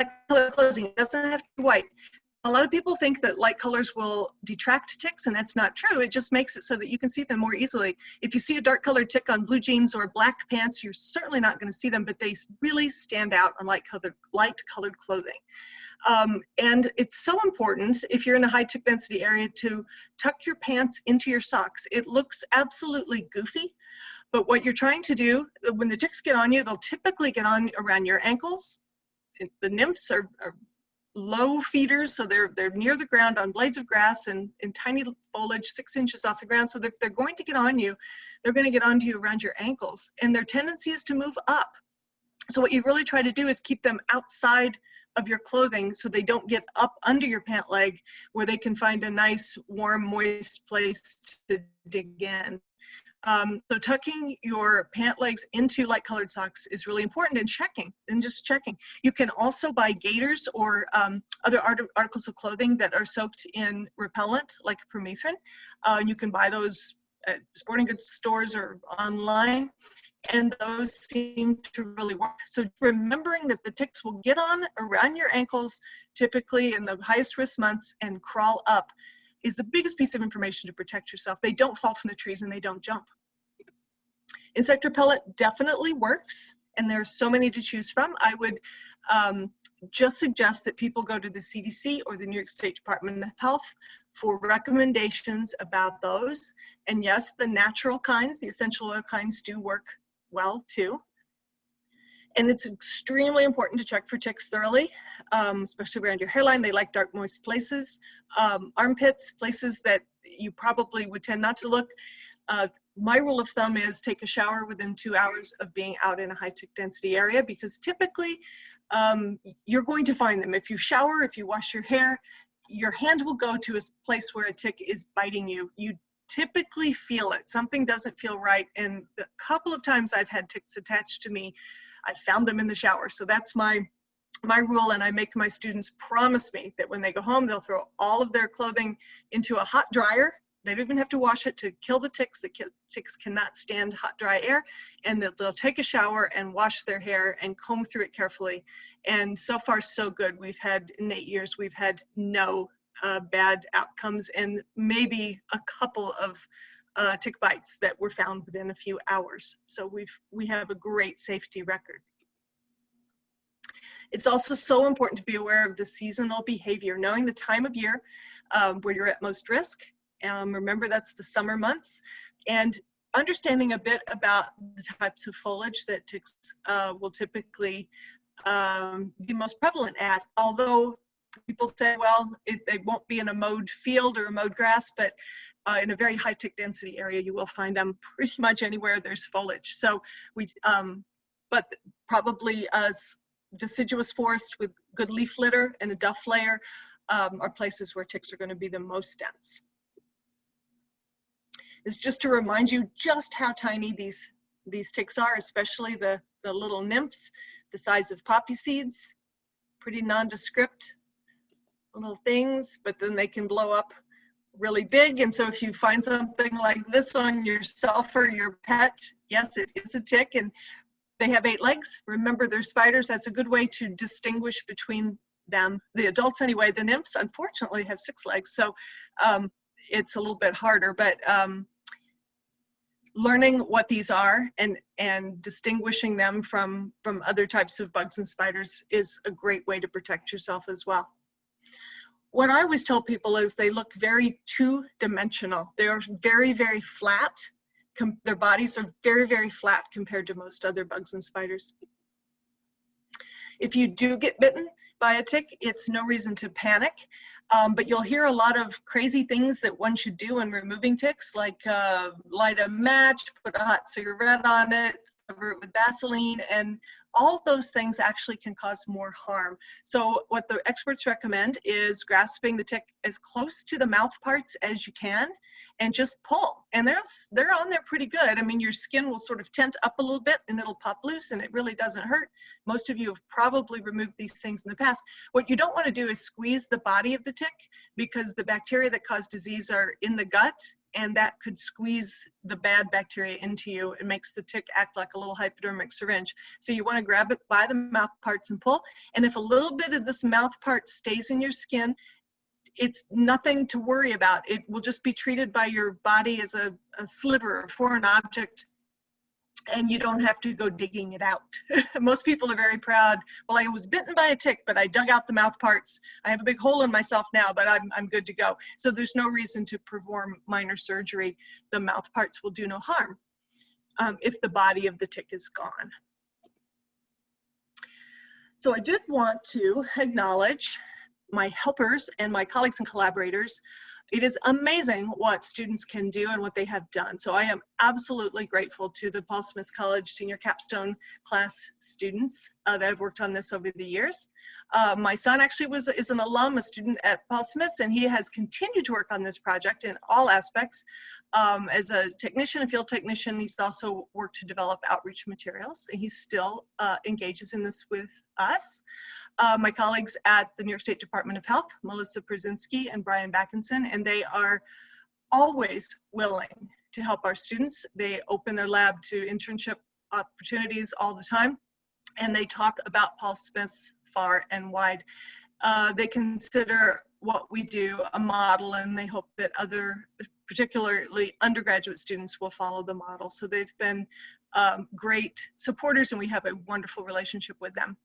Light color clothing doesn't have to be white. A lot of people think that light colors will detract ticks, and that's not true. It just makes it so that you can see them more easily. If you see a dark colored tick on blue jeans or black pants, you're certainly not going to see them, but they really stand out on light colored clothing. And it's so important, if you're in a high tick density area, to tuck your pants into your socks. It looks absolutely goofy, but what you're trying to do, when the ticks get on you, they'll typically get on around your ankles. The nymphs are low feeders, so they're near the ground on blades of grass and in tiny foliage 6 inches off the ground. So if they're going to get on you, they're going to get onto you around your ankles, and their tendency is to move up. So what you really try to do is keep them outside of your clothing so they don't get up under your pant leg where they can find a nice, warm, moist place to dig in. So tucking your pant legs into light colored socks is really important, and just checking. You can also buy gaiters or other articles of clothing that are soaked in repellent, like permethrin. You can buy those at sporting goods stores or online, and those seem to really work. So remembering that the ticks will get on around your ankles, typically in the highest risk months, and crawl up is the biggest piece of information to protect yourself. They don't fall from the trees and they don't jump. Insect repellent definitely works, and there's so many to choose from. I would just suggest that people go to the CDC or the New York State Department of Health for recommendations about those. And yes, the natural kinds, the essential oil kinds, do work well too. And it's extremely important to check for ticks thoroughly, especially around your hairline. They like dark, moist places. Armpits, places that you probably would tend not to look. My rule of thumb is take a shower within 2 hours of being out in a high tick density area, because typically you're going to find them. If you shower, if you wash your hair, your hand will go to a place where a tick is biting you. You typically feel it. Something doesn't feel right. And the couple of times I've had ticks attached to me, I found them in the shower. So that's my rule, and I make my students promise me that when they go home, they'll throw all of their clothing into a hot dryer. They don't even have to wash it to kill the ticks. The ticks cannot stand hot, dry air, and that they'll take a shower and wash their hair and comb through it carefully. And so far, so good. In 8 years, we've had no bad outcomes, and maybe a couple of tick bites that were found within a few hours. So we have a great safety record. It's also so important to be aware of the seasonal behavior, knowing the time of year where you're at most risk. Remember, that's the summer months, and understanding a bit about the types of foliage that ticks will typically be most prevalent at. Although people say, well, they won't be in a mowed field or a mowed grass, but in a very high tick density area, you will find them pretty much anywhere there's foliage. So but probably deciduous forest with good leaf litter and a duff layer are places where ticks are going to be the most dense. It's just to remind you just how tiny these ticks are, especially the little nymphs, the size of poppy seeds, pretty nondescript little things, but then they can blow up really big. And so if you find something like this on yourself or your pet, yes, it is a tick, and they have 8 legs. Remember, they're spiders. That's a good way to distinguish between them. The adults anyway. The nymphs, unfortunately, have 6 legs, so it's a little bit harder. But learning what these are and distinguishing them from other types of bugs and spiders is a great way to protect yourself as well. What I always tell people is they look very two-dimensional. They're very, very flat. Their bodies are very, very flat compared to most other bugs and spiders. If you do get bitten by a tick, it's no reason to panic, but you'll hear a lot of crazy things that one should do when removing ticks, like light a match, put a hot cigarette on it, cover it with Vaseline, and all of those things actually can cause more harm. So what the experts recommend is grasping the tick as close to the mouth parts as you can and just pull. And they're on there pretty good. I mean, your skin will sort of tent up a little bit and it'll pop loose, and it really doesn't hurt. Most of you have probably removed these things in the past. What you don't want to do is squeeze the body of the tick, because the bacteria that cause disease are in the gut, and that could squeeze the bad bacteria into you. It makes the tick act like a little hypodermic syringe. So you want to grab it by the mouth parts and pull. And if a little bit of this mouth part stays in your skin, it's nothing to worry about. It will just be treated by your body as a sliver, a foreign object, and you don't have to go digging it out. Most people are very proud. Well, I was bitten by a tick, but I dug out the mouth parts. I have a big hole in myself now, but I'm good to go. So there's no reason to perform minor surgery. The mouth parts will do no harm if the body of the tick is gone. So I did want to acknowledge my helpers and my colleagues and collaborators. It is amazing what students can do and what they have done. So I am absolutely grateful to the Paul Smith College Senior Capstone class students that have worked on this over the years. My son actually is an alum, a student at Paul Smith's, and he has continued to work on this project in all aspects. As a technician, a field technician, he's also worked to develop outreach materials, and he still engages in this with us. My colleagues at the New York State Department of Health, Melissa Brzezinski and Brian Backinson, and they are always willing to help our students. They open their lab to internship opportunities all the time, and they talk about Paul Smith's far and wide. They consider what we do a model, and they hope that other, particularly undergraduate students, will follow the model. So they've been great supporters, and we have a wonderful relationship with them.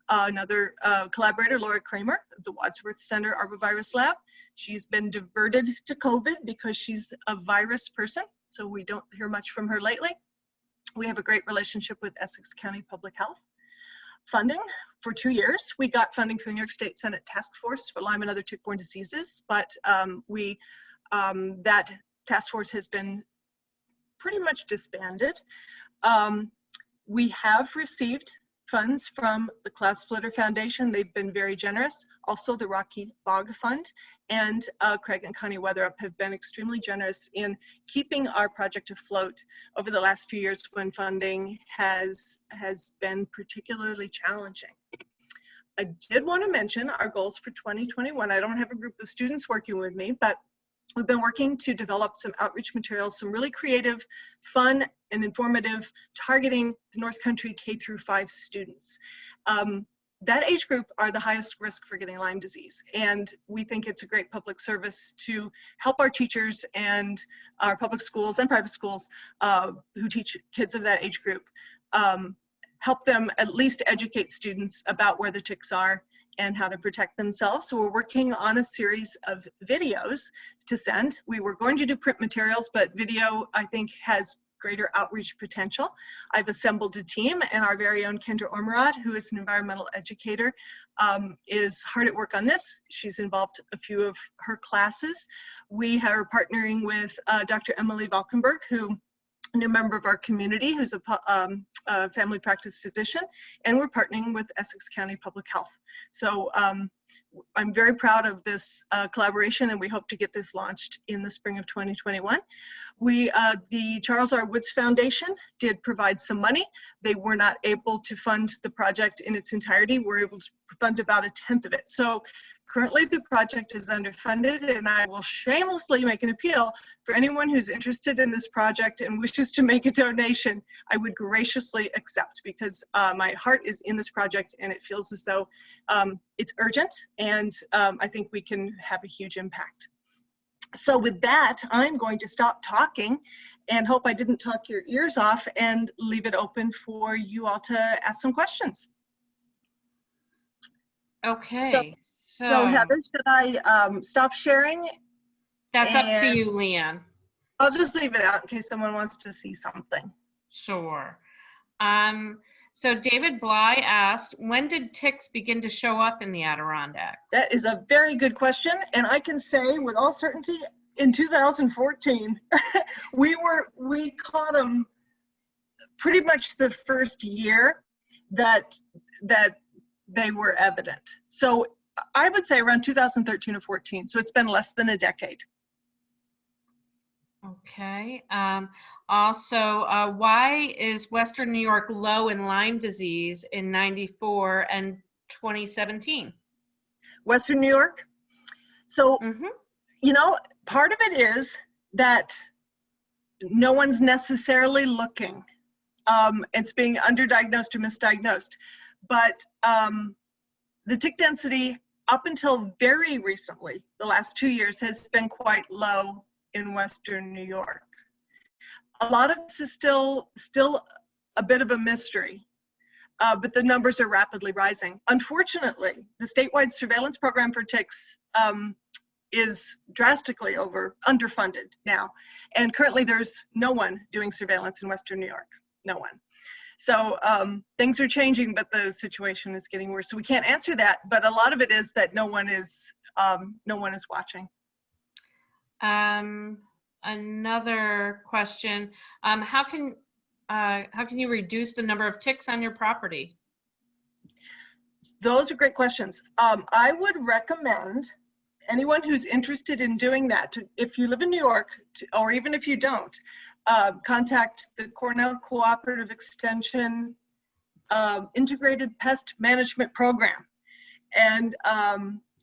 Another collaborator, Laura Kramer, of the Wadsworth Center Arbovirus Lab. She's been diverted to COVID because she's a virus person, so we don't hear much from her lately. We have a great relationship with Essex County Public Health. Funding for 2 years. We got funding from the New York State Senate Task Force for Lyme and other tick-borne diseases, but that task force has been pretty much disbanded. We have received funds from the Cloud Splitter Foundation. They've been very generous. Also the Rocky Bog Fund and Craig and Connie Weatherup have been extremely generous in keeping our project afloat over the last few years when funding has been particularly challenging. I did want to mention our goals for 2021. I don't have a group of students working with me, but we've been working to develop some outreach materials, some really creative, fun, and informative, targeting the North Country K-5 students. That age group are the highest risk for getting Lyme disease, and we think it's a great public service to help our teachers and our public schools and private schools who teach kids of that age group, help them at least educate students about where the ticks are and how to protect themselves. So we're working on a series of videos to send. We were going to do print materials, but video, I think, has greater outreach potential. I've assembled a team, and our very own Kendra Ormerod, who is an environmental educator, is hard at work on this. She's involved a few of her classes. We are partnering with Dr. Emily Valkenburg, who a new member of our community, who's a family practice physician, and we're partnering with Essex County Public Health. So I'm very proud of this collaboration, and we hope to get this launched in the spring of 2021. The Charles R. Woods Foundation did provide some money. They were not able to fund the project in its entirety. We're able to fund about 1/10 of it. So currently the project is underfunded, and I will shamelessly make an appeal for anyone who's interested in this project and wishes to make a donation. I would graciously accept, because my heart is in this project, and it feels as though it's urgent, and I think we can have a huge impact. So with that, I'm going to stop talking and hope I didn't talk your ears off and leave it open for you all to ask some questions. Okay. So Heather, should I stop sharing? That's up to you, Lee Ann. I'll just leave it out in case someone wants to see something. Sure. So David Bly asked, when did ticks begin to show up in the Adirondacks? That is a very good question, and I can say with all certainty, in 2014, we caught them pretty much the first year that they were evident. So I would say around 2013 or 14. So it's been less than a decade. Okay. Also, why is Western New York low in Lyme disease in '94 and 2017? Western New York? So, you know, part of it is that no one's necessarily looking. It's being underdiagnosed or misdiagnosed. But the tick density up until very recently, the last 2 years, has been quite low in Western New York. A lot of this is still a bit of a mystery, but the numbers are rapidly rising. Unfortunately, the statewide surveillance program for ticks is drastically underfunded now, and currently there's no one doing surveillance in Western New York, no one. So things are changing, but the situation is getting worse. So we can't answer that, but a lot of it is that no one is watching. Another question: how can you reduce the number of ticks on your property? Those are great questions. I would recommend anyone who's interested in doing that, if you live in New York, or even if you don't, contact the Cornell Cooperative Extension Integrated Pest Management Program, and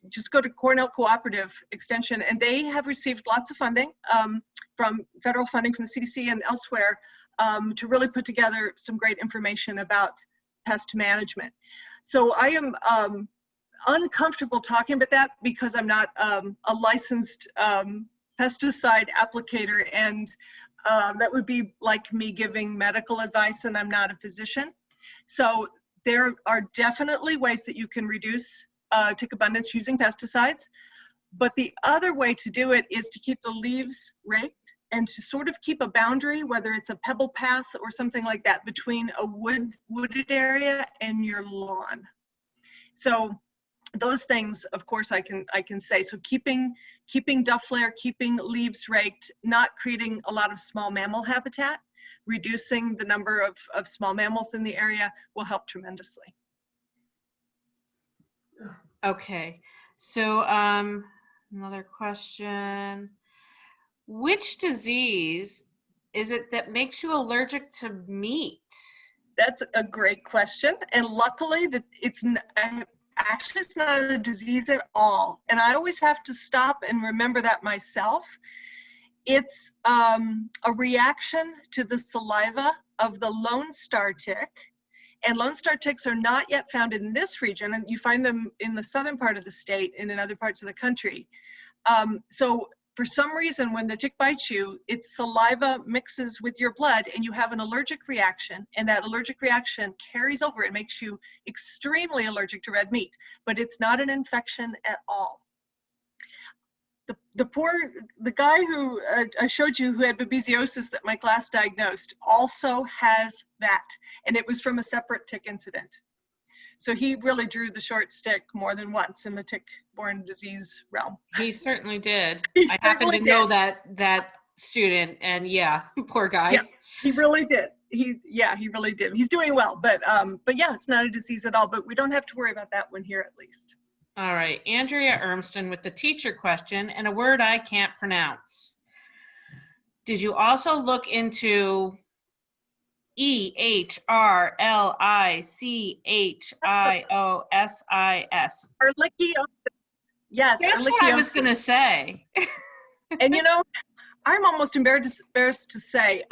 just go to Cornell Cooperative Extension, and they have received lots of funding from federal funding from the CDC and elsewhere to really put together some great information about pest management. So I am uncomfortable talking about that because I'm not a licensed pesticide applicator, and that would be like me giving medical advice, and I'm not a physician. So there are definitely ways that you can reduce tick abundance using pesticides, but the other way to do it is to keep the leaves raked and to sort of keep a boundary, whether it's a pebble path or something like that, between a wooded area and your lawn. So those things, of course, I can say. So keeping duff layer, keeping leaves raked, not creating a lot of small mammal habitat. reducing the number of small mammals in the area will help tremendously. Okay, so another question. Which disease is it that makes you allergic to meat? That's a great question. And luckily that actually it's not a disease at all. And I always have to stop and remember that myself. It's a reaction to the saliva of the Lone Star tick. And Lone Star ticks are not yet found in this region, and you find them in the southern part of the state and in other parts of the country. So for some reason, when the tick bites you, its saliva mixes with your blood and you have an allergic reaction, and that allergic reaction carries over and makes you extremely allergic to red meat, but it's not an infection at all. The guy who I showed you who had babesiosis that Mike last diagnosed also has that, and it was from a separate tick incident. So he really drew the short stick more than once in the tick-borne disease realm. He certainly did. He I happen to certainly know did. that student, and yeah, poor guy. Yeah, he really did. He really did. He's doing well, but yeah, it's not a disease at all. But we don't have to worry about that one here, at least. All right, Andrea Ermston with the teacher question and a word I can't pronounce. Did you also look into EHRLICHIOSIS? Ehrlichiosis. Yes, That's what I was going to say. And you know, I'm almost embarrassed to say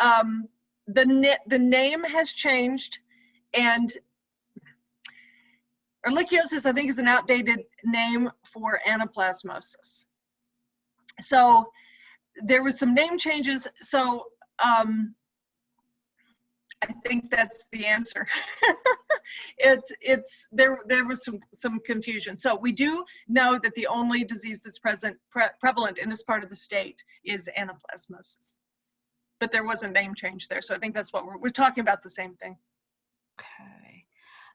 the name has changed, and Ehrlichiosis, I think, is an outdated name for anaplasmosis. So there was some name changes. So I think that's the answer. There was some confusion. So we do know that the only disease that's prevalent in this part of the state is anaplasmosis, but there was a name change there. So I think that's what we're talking about, the same thing. Okay.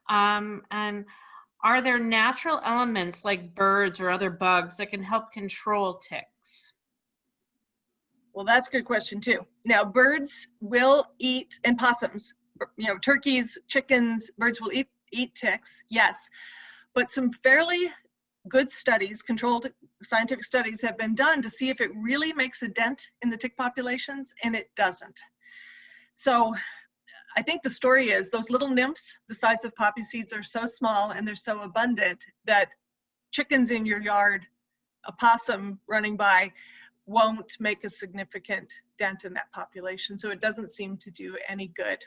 And are there natural elements like birds or other bugs that can help control ticks? Well, that's a good question too. Now, birds will eat, and possums, you know, turkeys, chickens, birds will eat ticks, yes. But some fairly good studies, controlled scientific studies, have been done to see if it really makes a dent in the tick populations, and it doesn't. So I think the story is those little nymphs, the size of poppy seeds, are so small and they're so abundant that chickens in your yard, a possum running by, won't make a significant dent in that population. So it doesn't seem to do any good.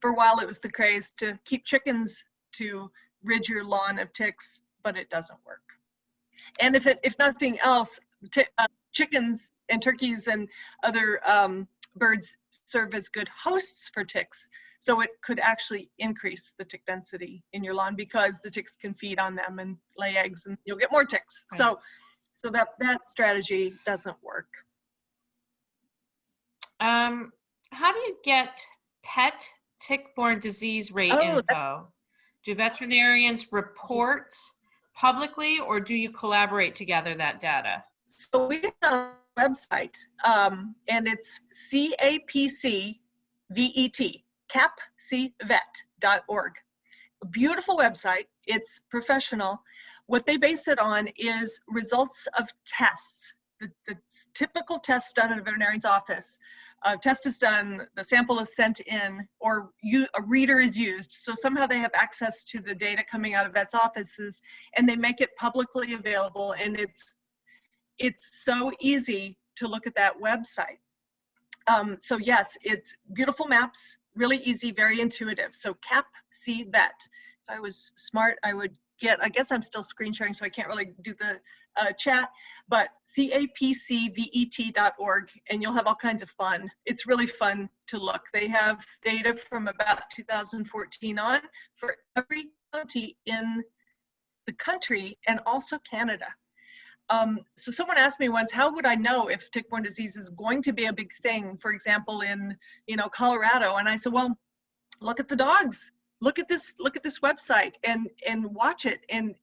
For a while, it was the craze to keep chickens to rid your lawn of ticks, but it doesn't work. And if nothing else, chickens and turkeys and other birds serve as good hosts for ticks. So it could actually increase the tick density in your lawn because the ticks can feed on them and lay eggs, and you'll get more ticks. Right. So that strategy doesn't work. How do you get pet tick-borne disease rate info? Do veterinarians report publicly, or do you collaborate to gather that data? So we have a website, and it's CAPCVET, capcvet.org. A beautiful website. It's professional. What they base it on is results of tests, the typical tests done in a veterinarian's office. A test is done, the sample is sent in, or a reader is used. So somehow they have access to the data coming out of vets' offices, and they make it publicly available, and it's so easy to look at that website. So yes, it's beautiful maps, really easy, very intuitive. So CapCvet. If I was smart, I would I guess I'm still screen sharing, so I can't really do the chat, but capcvet.org, and you'll have all kinds of fun. It's really fun to look. They have data from about 2014 on for every county in the country and also Canada. So someone asked me once, how would I know if tick-borne disease is going to be a big thing, for example, in Colorado? And I said, well, look at the dogs. Look at this website and watch it, and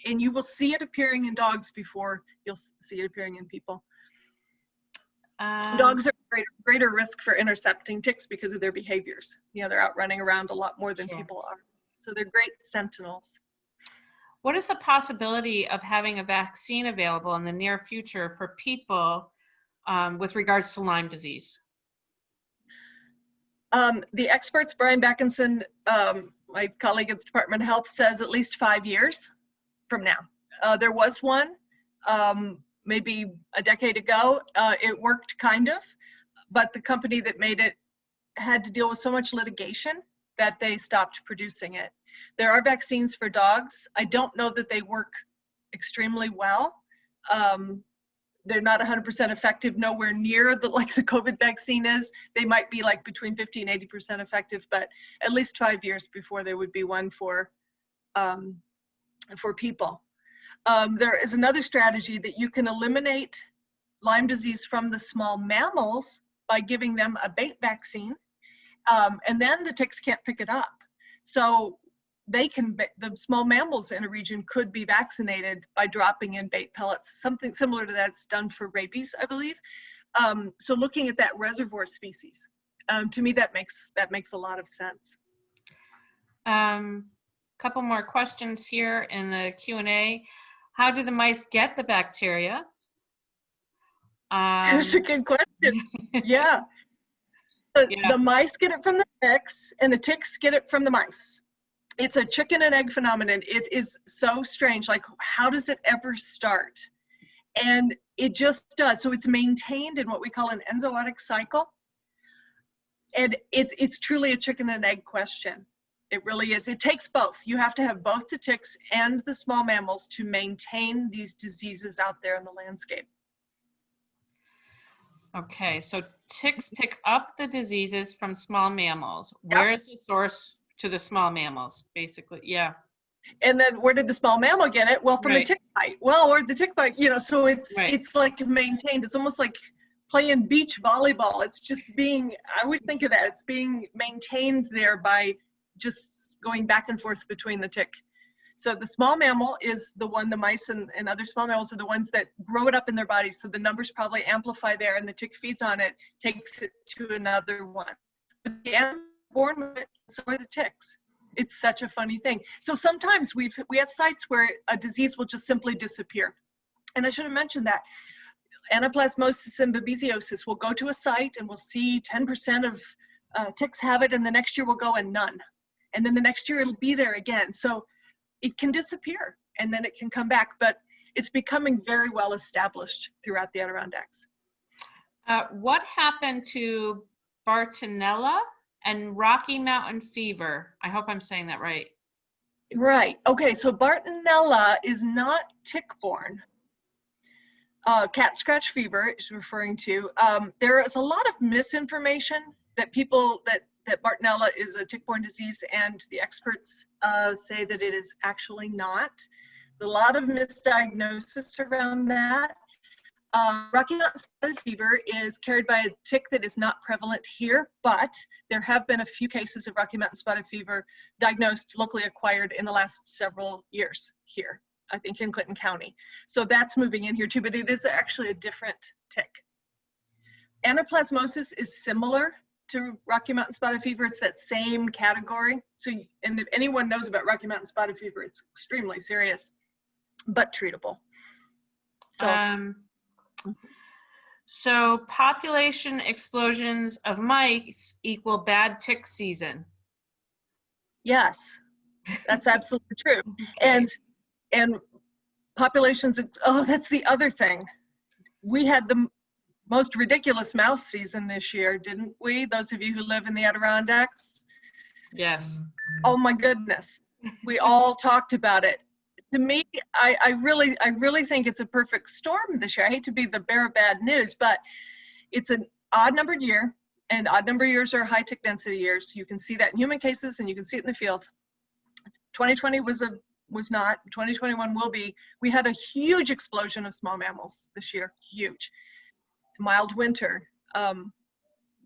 you will see it appearing in dogs before you'll see it appearing in people. Dogs are greater risk for intercepting ticks because of their behaviors. You know, they're out running around a lot more than Sure. people are. So they're great sentinels. What is the possibility of having a vaccine available in the near future for people with regards to Lyme disease? The experts, Brian Backinson, my colleague at the Department of Health, says at least 5 years from now. There was one maybe a decade ago. It worked kind of, but the company that made it had to deal with so much litigation that they stopped producing it. There are vaccines for dogs. I don't know that they work extremely well. They're not 100% effective, nowhere near like the COVID vaccine is. They might be like between 50 and 80% effective, but at least 5 years before there would be one for people. There is another strategy that you can eliminate Lyme disease from the small mammals by giving them a bait vaccine, and then the ticks can't pick it up. So the small mammals in a region could be vaccinated by dropping in bait pellets. Something similar to that's done for rabies, I believe. So looking at that reservoir species, to me that makes a lot of sense. Couple more questions here in the Q&A. How do the mice get the bacteria? That's a good question. Yeah. The mice get it from the ticks, and the ticks get it from the mice. It's a chicken and egg phenomenon. It is so strange. Like, how does it ever start? And it just does. So it's maintained in what we call an enzootic cycle. And it's truly a chicken and egg question. It really is. It takes both. You have to have both the ticks and the small mammals to maintain these diseases out there in the landscape. Okay, so ticks pick up the diseases from small mammals. Where is the source to the small mammals, basically? Yeah. And then where did the small mammal get it? Well, from a tick bite. Well, or the tick bite, you know, so it's like maintained. It's almost like playing beach volleyball. It's just being, I always think of that, it's being maintained there by just going back and forth between the tick. So the small mammal is the one, the mice and other small mammals are the ones that grow it up in their bodies. So the numbers probably amplify there, and the tick feeds on it, takes it to another one. But the animal born with it, so are the ticks. It's such a funny thing. So sometimes we have sites where a disease will just simply disappear. And I should have mentioned that. Anaplasmosis and babesiosis will go to a site and we'll see 10% of ticks have it, and the next year we'll go and none. And then the next year it'll be there again. So it can disappear and then it can come back, but it's becoming very well established throughout the Adirondacks. What happened to Bartonella and Rocky Mountain fever? I hope I'm saying that right. Right. Okay, so Bartonella is not tick-borne. Cat scratch fever is referring to. There is a lot of misinformation that that Bartonella is a tick-borne disease, and the experts say that it is actually not. There's a lot of misdiagnosis around that. Rocky Mountain spotted fever is carried by a tick that is not prevalent here, but there have been a few cases of Rocky Mountain spotted fever diagnosed, locally acquired in the last several years here, I think in Clinton County. So that's moving in here too, but it is actually a different tick. Anaplasmosis is similar to Rocky Mountain spotted fever. It's that same category. So, and if anyone knows about Rocky Mountain spotted fever, it's extremely serious, but treatable. So population explosions of mice equal bad tick season. Yes, that's absolutely true. And populations, that's the other thing. We had the most ridiculous mouse season this year, didn't we? Those of you who live in the Adirondacks? Yes. Oh my goodness. We all talked about it. To me, I really think it's a perfect storm this year. I hate to be the bearer of bad news, but it's an odd numbered year, and odd number years are high tick density years. You can see that in human cases and you can see it in the field. 2020 was not, 2021 will be. We had a huge explosion of small mammals this year, huge. Mild winter.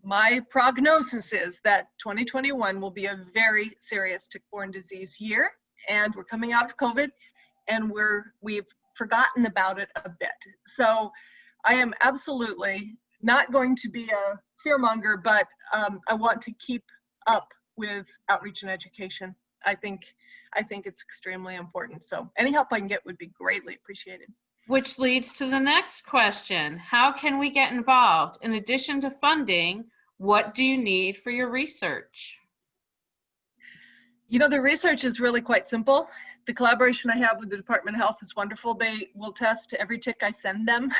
My prognosis is that 2021 will be a very serious tick-borne disease year, and we're coming out of COVID, and we've forgotten about it a bit. So I am absolutely not going to be a fearmonger, but I want to keep up with outreach and education. I think it's extremely important. So any help I can get would be greatly appreciated. Which leads to the next question. How can we get involved? In addition to funding, what do you need for your research? You know, the research is really quite simple. The collaboration I have with the Department of Health is wonderful. They will test every tick I send them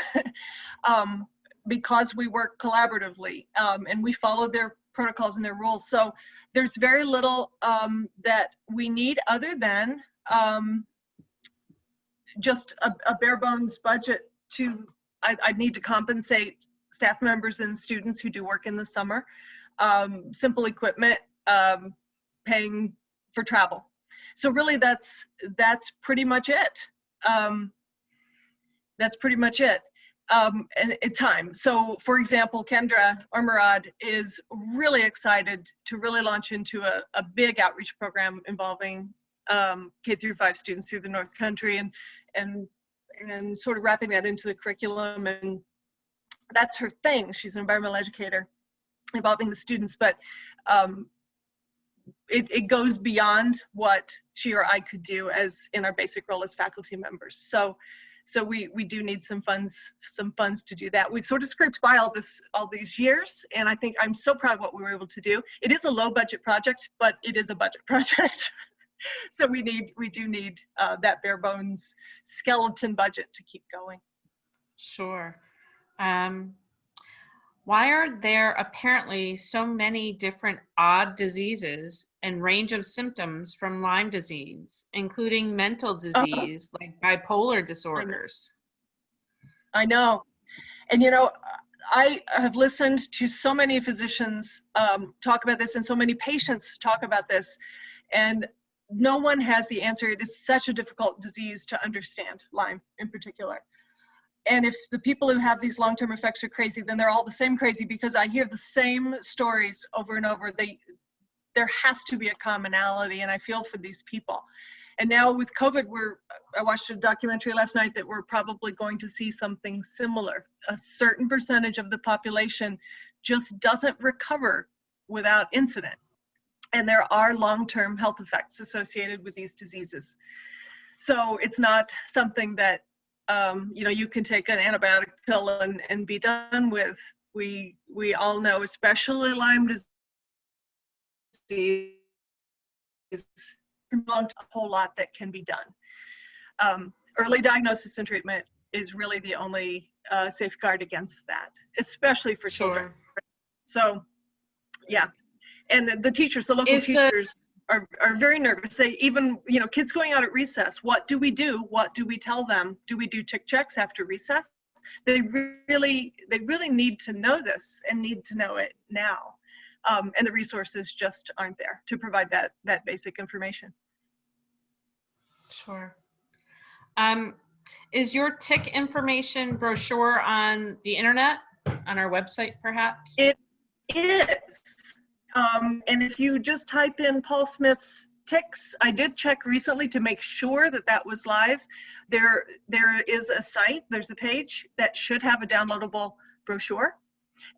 because we work collaboratively and we follow their protocols and their rules. So there's very little that we need other than just a bare bones budget to, I'd need to compensate staff members and students who do work in the summer, simple equipment, paying for travel. So really that's pretty much it. That's pretty much it. And time. So for example, Kendra Ormerod is really excited to really launch into a big outreach program involving K-5 students through the North Country and sort of wrapping that into the curriculum. And that's her thing. She's an environmental educator involving the students, but it goes beyond what she or I could do as in our basic role as faculty members. So we do need some funds to do that. We've sort of scraped by all these years, and I think I'm so proud of what we were able to do. It is a low budget project, but it is a budget project. So we do need that bare bones skeleton budget to keep going. Sure. Why are there apparently so many different odd diseases and range of symptoms from Lyme disease, including mental disease like bipolar disorders? I know. And you know, I have listened to so many physicians talk about this and so many patients talk about this, and no one has the answer. It is such a difficult disease to understand, Lyme in particular. And if the people who have these long-term effects are crazy, then they're all the same crazy, because I hear the same stories over and over. There has to be a commonality, and I feel for these people. And now with COVID, I watched a documentary last night that we're probably going to see something similar. A certain percentage of the population just doesn't recover without incident. And there are long-term health effects associated with these diseases. So it's not something that you know, you can take an antibiotic pill and be done with. We all know, especially Lyme disease, a whole lot that can be done. Early diagnosis and treatment is really the only safeguard against that, especially for children. So, yeah, and the teachers, the local teachers are very nervous. They even, you know, kids going out at recess, what do we do? What do we tell them? Do we do tick checks after recess? They really need to know this and need to know it now. And the resources just aren't there to provide that basic information. Sure. Is your tick information brochure on the internet, on our website perhaps? It is. And if you just type in Paul Smith's ticks, I did check recently to make sure that was live. There is a site, there's a page that should have a downloadable brochure,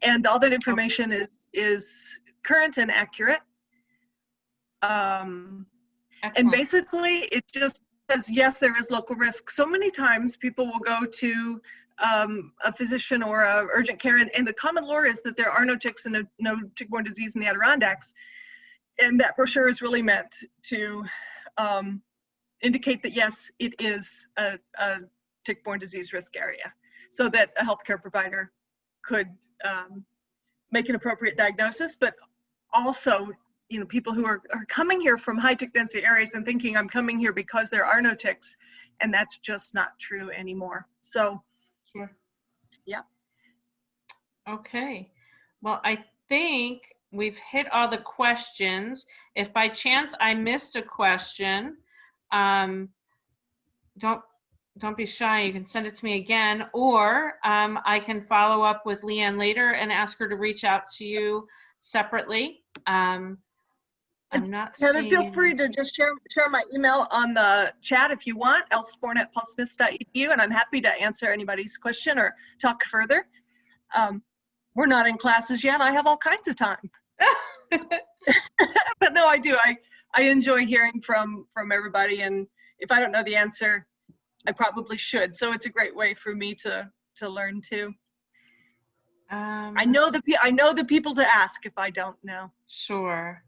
and all that information is current and accurate. And basically it just says, yes, there is local risk. So many times people will go to a physician or a urgent care, and the common lore is that there are no ticks and no tick-borne disease in the Adirondacks. And that brochure is really meant to indicate that, yes, it is a tick-borne disease risk area, so that a healthcare provider could make an appropriate diagnosis, but also, you know, people who are coming here from high tick density areas and thinking I'm coming here because there are no ticks, and that's just not true anymore. So, sure. Yeah. Okay. Well, I think we've hit all the questions. If by chance I missed a question, don't be shy. You can send it to me again, or I can follow up with Lee Ann later and ask her to reach out to you separately. Heather, feel free to just share my email on the chat if you want, lsporn@paulsmiths.edu, and I'm happy to answer anybody's question or talk further. we're not in classes yet. I have all kinds of time. But no, I do. I enjoy hearing from everybody, and if I don't know the answer, I probably should. So it's a great way for me to learn too. I know the people to ask if I don't know. Sure.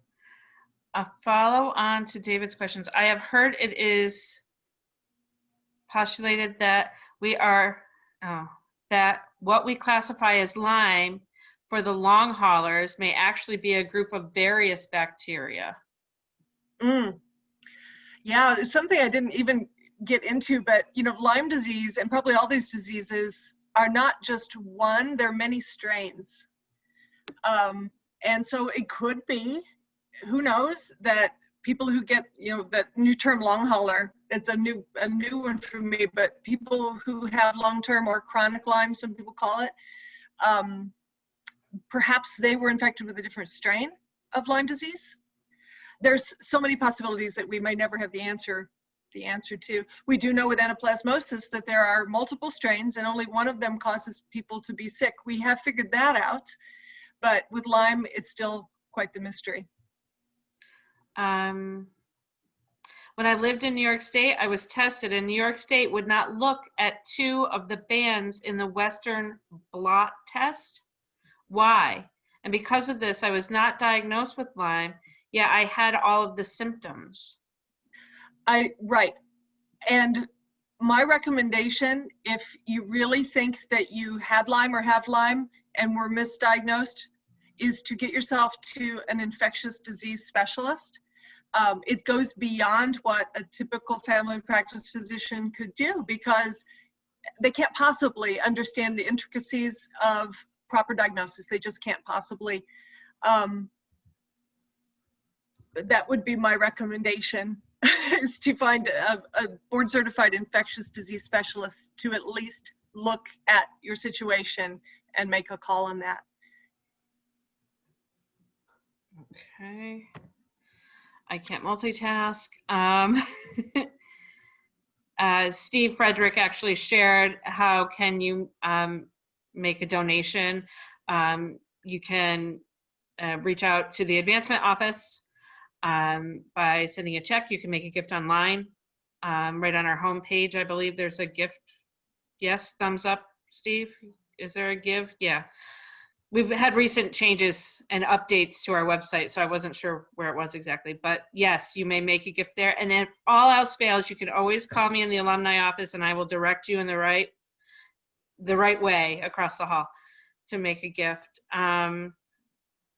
A follow on to David's questions. I have heard it is postulated that that what we classify as Lyme for the long haulers may actually be a group of various bacteria. Yeah, it's something I didn't even get into, but you know, Lyme disease and probably all these diseases are not just one, there are many strains. And so it could be, who knows, that people who get, you know, that new term long hauler, it's a new one for me, but people who have long-term or chronic Lyme, some people call it, perhaps they were infected with a different strain of Lyme disease. There's so many possibilities that we may never have the answer to. We do know with anaplasmosis that there are multiple strains and only one of them causes people to be sick. We have figured that out, but with Lyme, it's still quite the mystery. When I lived in New York State, I was tested, and New York State would not look at 2 of the bands in the Western blot test. Why? And because of this, I was not diagnosed with Lyme, yet I had all of the symptoms. Right. And my recommendation, if you really think that you had Lyme or have Lyme and were misdiagnosed, is to get yourself to an infectious disease specialist. It goes beyond what a typical family practice physician could do, because they can't possibly understand the intricacies of proper diagnosis. They just can't possibly. That would be my recommendation, is to find a board-certified infectious disease specialist to at least look at your situation and make a call on that. Okay. I can't multitask. Steve Frederick actually shared how can you make a donation. You can reach out to the advancement office by sending a check. You can make a gift online. Right on our homepage, I believe there's a gift. Yes, thumbs up, Steve. Is there a give? Yeah. We've had recent changes and updates to our website, so I wasn't sure where it was exactly. But yes, you may make a gift there. And if all else fails, you can always call me in the alumni office, and I will direct you in the right way across the hall to make a gift.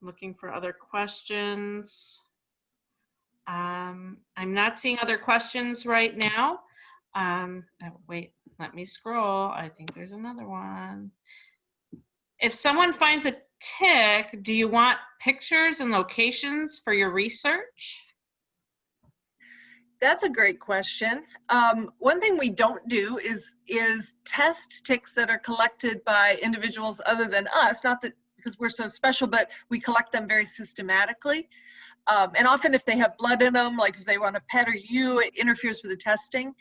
Looking for other questions. I'm not seeing other questions right now. Oh, wait, let me scroll. I think there's another one. If someone finds a tick, do you want pictures and locations for your research? That's a great question. One thing we don't do is test ticks that are collected by individuals other than us, not that because we're so special, but we collect them very systematically. And often if they have blood in them, like if they want a pet or you, it interferes with the testing.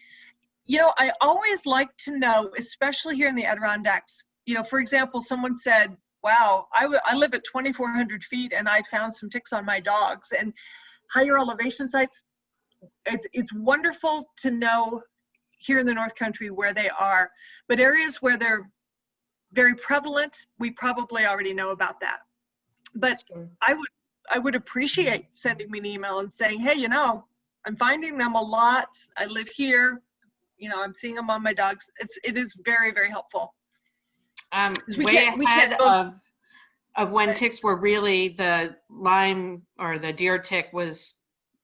You know, I always like to know, especially here in the Adirondacks, you know, for example, someone said, wow, I live at 2,400 feet and I found some ticks on my dogs. And higher elevation sites, it's wonderful to know here in the North Country where they are. But areas where they're very prevalent, we probably already know about that. But sure. I would appreciate sending me an email and saying, hey, you know, I'm finding them a lot. I live here. You know, I'm seeing them on my dogs. It is very, very helpful. Way ahead of when ticks were really, the Lyme or the deer tick was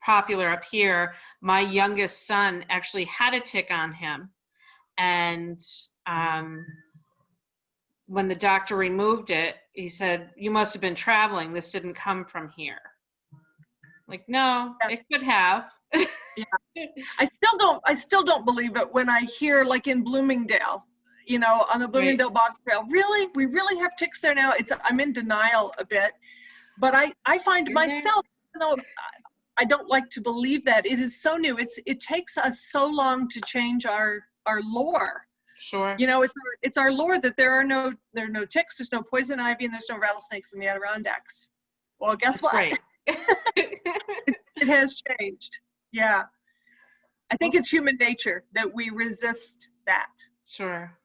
popular up here. My youngest son actually had a tick on him, and when the doctor removed it, he said, you must have been traveling. This didn't come from here. Like, no, yeah. It could have. Yeah. I still don't believe it when I hear, like in Bloomingdale, you know, on the Bloomingdale Bog Trail, really, we really have ticks there now. I'm in denial a bit, but I find myself, even though I don't like to believe that, it is so new. It takes us so long to change our lore. Sure. You know, it's our lore that there are no ticks, there's no poison ivy, and there's no rattlesnakes in the Adirondacks. Well, guess That's what? right. It has changed. Yeah. I think it's human nature that we resist that. Sure.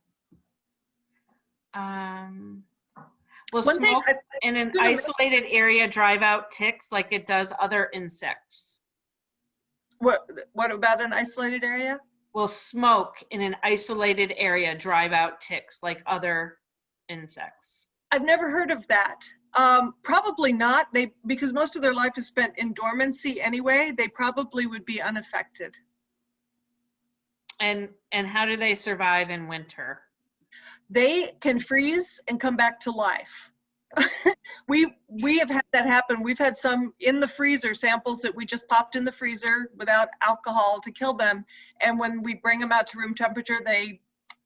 Will One thing smoke in an isolated area drive out ticks like it does other insects? What about an isolated area? Will smoke in an isolated area drive out ticks like other insects? I've never heard of that. Probably not. Because most of their life is spent in dormancy anyway, they probably would be unaffected. And how do they survive in winter? They can freeze and come back to life. We have had that happen. We've had some in the freezer, samples that we just popped in the freezer without alcohol to kill them. And when we bring them out to room temperature, they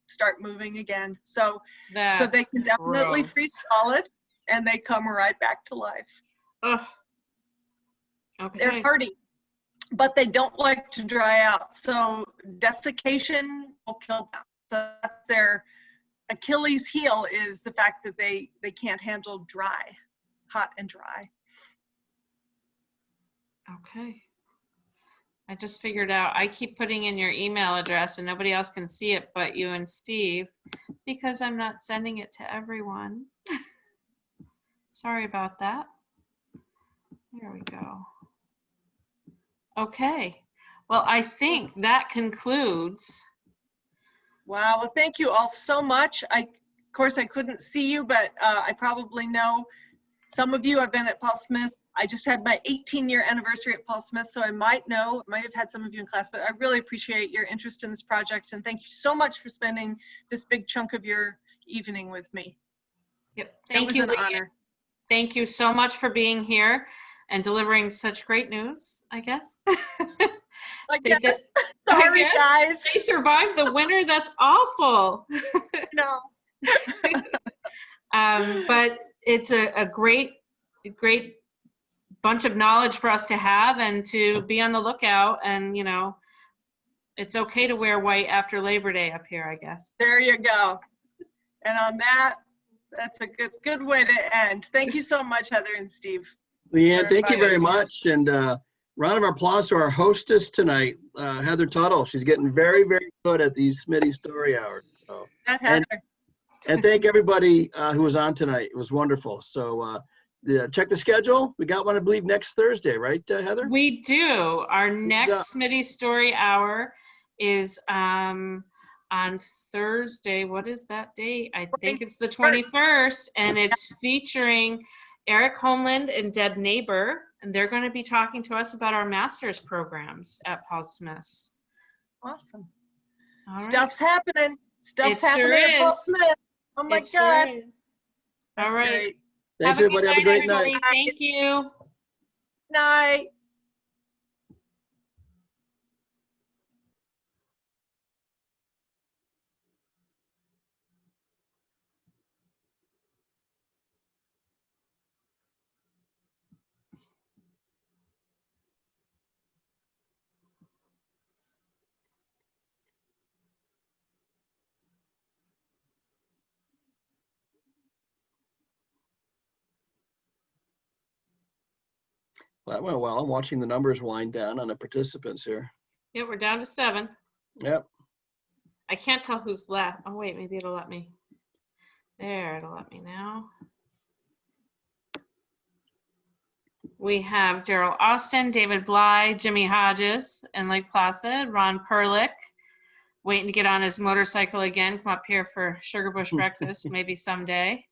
start moving again. So they can definitely freeze solid and they come right back to life. Ugh. Okay. They're hardy, but they don't like to dry out. So desiccation will kill them. So that's their Achilles heel, is the fact that they can't handle hot and dry. Okay. I just figured out, I keep putting in your email address and nobody else can see it but you and Steve because I'm not sending it to everyone. Sorry about that. There we go. Okay. Well, I think that concludes. Wow. Well, thank you all so much. Of course, I couldn't see you, but I probably know some of you. I've been at Paul Smith. I just had my 18-year anniversary at Paul Smith, so I might have had some of you in class, but I really appreciate your interest in this project, and thank you so much for spending this big chunk of your evening with me. Yep. Thank you, It was an honor. Thank you so much for being here and delivering such great news, I guess. Sorry, guys. They survived the winter. That's awful. No. But it's a great bunch of knowledge for us to have and to be on the lookout. And, you know, it's okay to wear white after Labor Day up here, I guess. There you go. And on that, that's a good way to end. Thank you so much, Heather and Steve. Lee Ann, thank you very much. And round of applause to our hostess tonight, Heather Tuttle. She's getting very, very good at these Smitty story hours. So, Heather. And thank everybody who was on tonight. It was wonderful. So check the schedule. We got one, I believe, next Thursday, right, Heather? We do. Our next Smitty story hour is on Thursday. What is that date? I think it's the 21st, and it's featuring Eric Homeland and Deb Neighbor, and they're going to be talking to us about our master's programs at Paul Smith. Awesome. All Stuff's happening. Stuff's happening sure at Paul Smith. Oh my God. Sure is. All right. Great. Thanks, everybody. Have a great night. Thank you. Night. Well, that went well. I'm watching the numbers wind down on the participants here. Yeah, we're down to 7. Yep. I can't tell who's left. Oh, wait, maybe it'll let me. There, it'll let me now. We have Daryl Austin, David Bly, Jimmy Hodges in Lake Placid, Ron Perlick, waiting to get on his motorcycle again, come up here for Sugar Bush breakfast, maybe someday.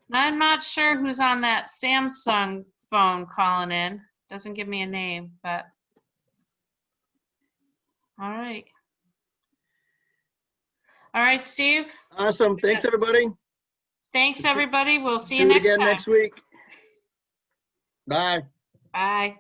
And I'm not sure who's on that Samsung phone calling in. Doesn't give me a name, but all right. All right, Steve. Awesome. Thanks, everybody. Thanks, everybody. We'll see you Do it next again time. next week. Bye. Bye.